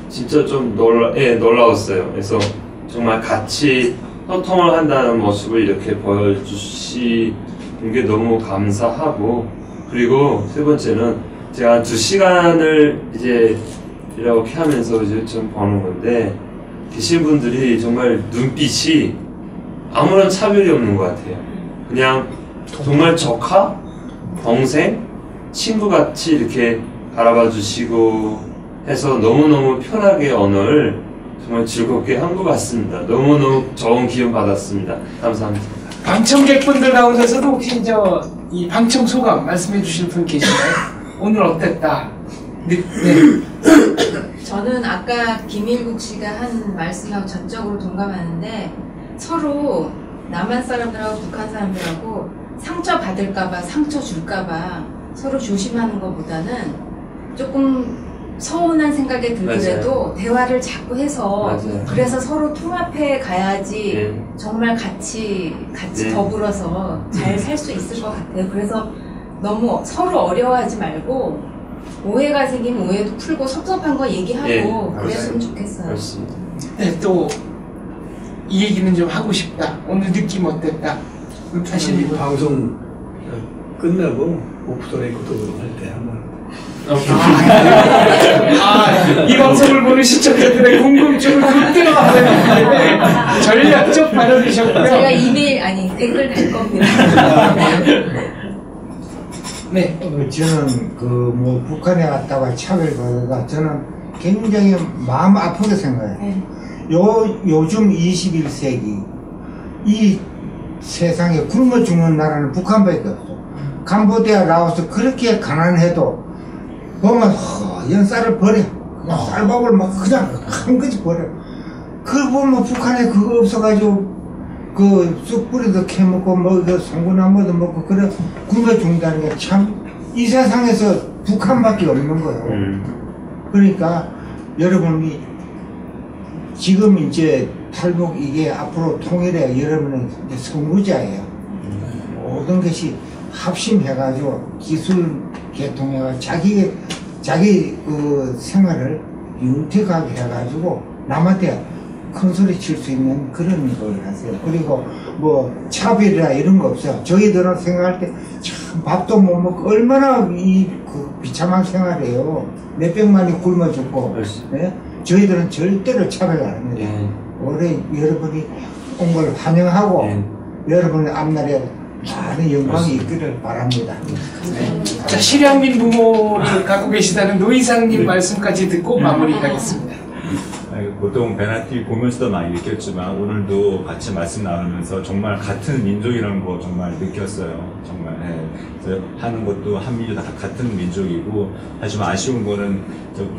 진짜 좀 놀라웠어요. 그래서 정말 같이 소통을 한다는 모습을 이렇게 보여주시는 게 너무 감사하고, 그리고 세 번째는 제가 한 2시간을 이제 이렇게 하면서 이제 좀 보는 건데, 계신 분들이 정말 눈빛이 아무런 차별이 없는 것 같아요. 그냥 정말 조카, 동생, 친구같이 이렇게 바라봐 주시고 해서 너무너무 편하게 오늘 정말 즐겁게 한 것 같습니다. 너무너무 좋은 기운 받았습니다. 감사합니다. 방청객분들 가운데서도 혹시 이 방청 소감 말씀해 주실 분 계신가요? 오늘 어땠다? 네. 저는 아까 김일국 씨가 한 말씀하고 전적으로 동감하는데, 서로 남한 사람들하고 북한 사람들하고 상처 받을까봐, 상처 줄까봐 서로 조심하는 것보다는 조금 서운한 생각이 들더라도 맞아요. 대화를 자꾸 해서 맞아요. 그래서 서로 통합해 가야지 네. 정말 같이 네. 더불어서 잘 살 수 있을 것 같아요. 그래서 너무 서로 어려워하지 말고 오해가 생기면 오해도 풀고 섭섭한 거 얘기하고 네. 그랬으면 좋겠어요. 그렇습니다. 네, 또 이 얘기는 좀 하고 싶다. 오늘 느낌 어땠다? 사실 이 방송 끝나고 오프 더 레코드 할 때 한번 이 방송을 보는 시청자들의 궁금증을 극대화하는 전략적 발언이셨고요. 제가 이메일 댓글 달 겁니다. 네. 저는 북한에 갔다가 차별받아가 저는 굉장히 마음 아프게 생각해요. 네. 요즘 21세기 이 세상에 굶어 죽는 나라는 북한밖에 없어. 캄보디아, 라오스 그렇게 가난해도 보면 연쌀을 버려. 그냥 쌀밥을 막 그냥 한 거지 버려. 그걸 보면 북한에 그거 없어가지고 쑥 뿌리도 캐먹고 송구나무도 먹고 그래 굶어 죽는다는 게 참 이 세상에서 북한밖에 없는 거예요. 그러니까 여러분이 지금 이제 탈북 이게 앞으로 통일해 여러분은 이제 선구자예요. 모든 것이 합심해가지고 기술 개통해가지고 자기 생활을 윤택하게 해가지고 남한테 큰 소리 칠 수 있는 그런 걸 하세요. 그리고 차별이나 이런 거 없어요. 저희들은 생각할 때 참 밥도 못 먹고 얼마나 비참한 생활이에요. 몇백만이 굶어 죽고. 네? 저희들은 절대로 차별 안 합니다. 올해 여러분이 온 걸 환영하고 여러분의 앞날에 많은 영광이 있기를 바랍니다. 자, 실향민 부모를 갖고 계시다는 노이상님 말씀까지 듣고 마무리하겠습니다. 보통 베나TV 보면서도 많이 느꼈지만 오늘도 같이 말씀 나누면서 정말 같은 민족이라는 거 정말 느꼈어요. 정말 그래서 하는 것도 한민족 다 같은 민족이고, 하지만 아쉬운 거는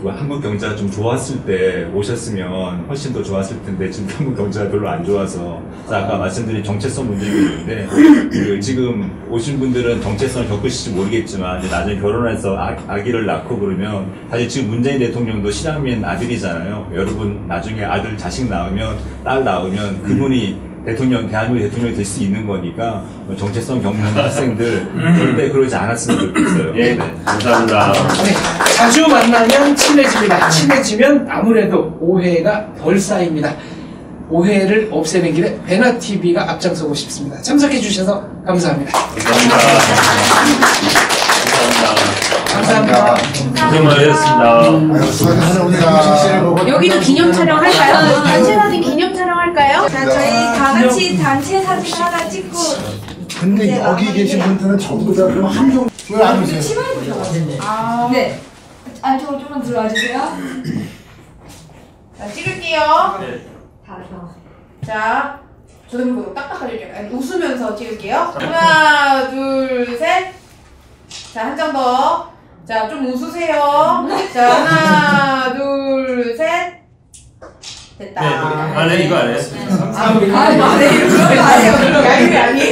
한국 경제가 좀 좋았을 때 오셨으면 훨씬 더 좋았을 텐데 지금 한국 경제가 별로 안 좋아서, 아까 말씀드린 정체성 문제가 있는데 지금 오신 분들은 정체성을 겪으실지 모르겠지만 이제 나중에 결혼해서 아기를 낳고 그러면, 사실 지금 문재인 대통령도 실향민 아들이잖아요. 여러분 나중에 아들 자식 낳으면, 딸 낳으면 그분이 대한민국 대통령이 될 수 있는 거니까 정체성 겪는 학생들 절대 그러지 않았으면 좋겠어요. 네, 감사합니다. 네, 자주 만나면 친해집니다. 친해지면 아무래도 오해가 덜 쌓입니다. 오해를 없애는 길에 베나TV가 앞장서고 싶습니다. 참석해 주셔서 감사합니다. 감사합니다. 고생 많으셨습니다. 수고하셨습니다. 여기도 기념 촬영할까요? 단체 사진 기념 촬영할까요? 자, 저희 다 같이 단체 사진 하나 찍고. 근데 여기 계신 분들은 전부 다 그럼 한종 왜안 오세요? 치마에 보셔가지고. 네. 안쪽으로 조금 들어와 주세요. 자, 찍을게요. 네. 자, 저도 보고 딱딱하게 아니, 웃으면서 찍을게요. 하나, 둘, 셋. 자, 한 장 더. 자, 좀 웃으세요. 자, 하나, 둘, 셋. 됐다. 네, 안 해, 이거 안 해. 안 해, 이거 안 해요. 아니에요.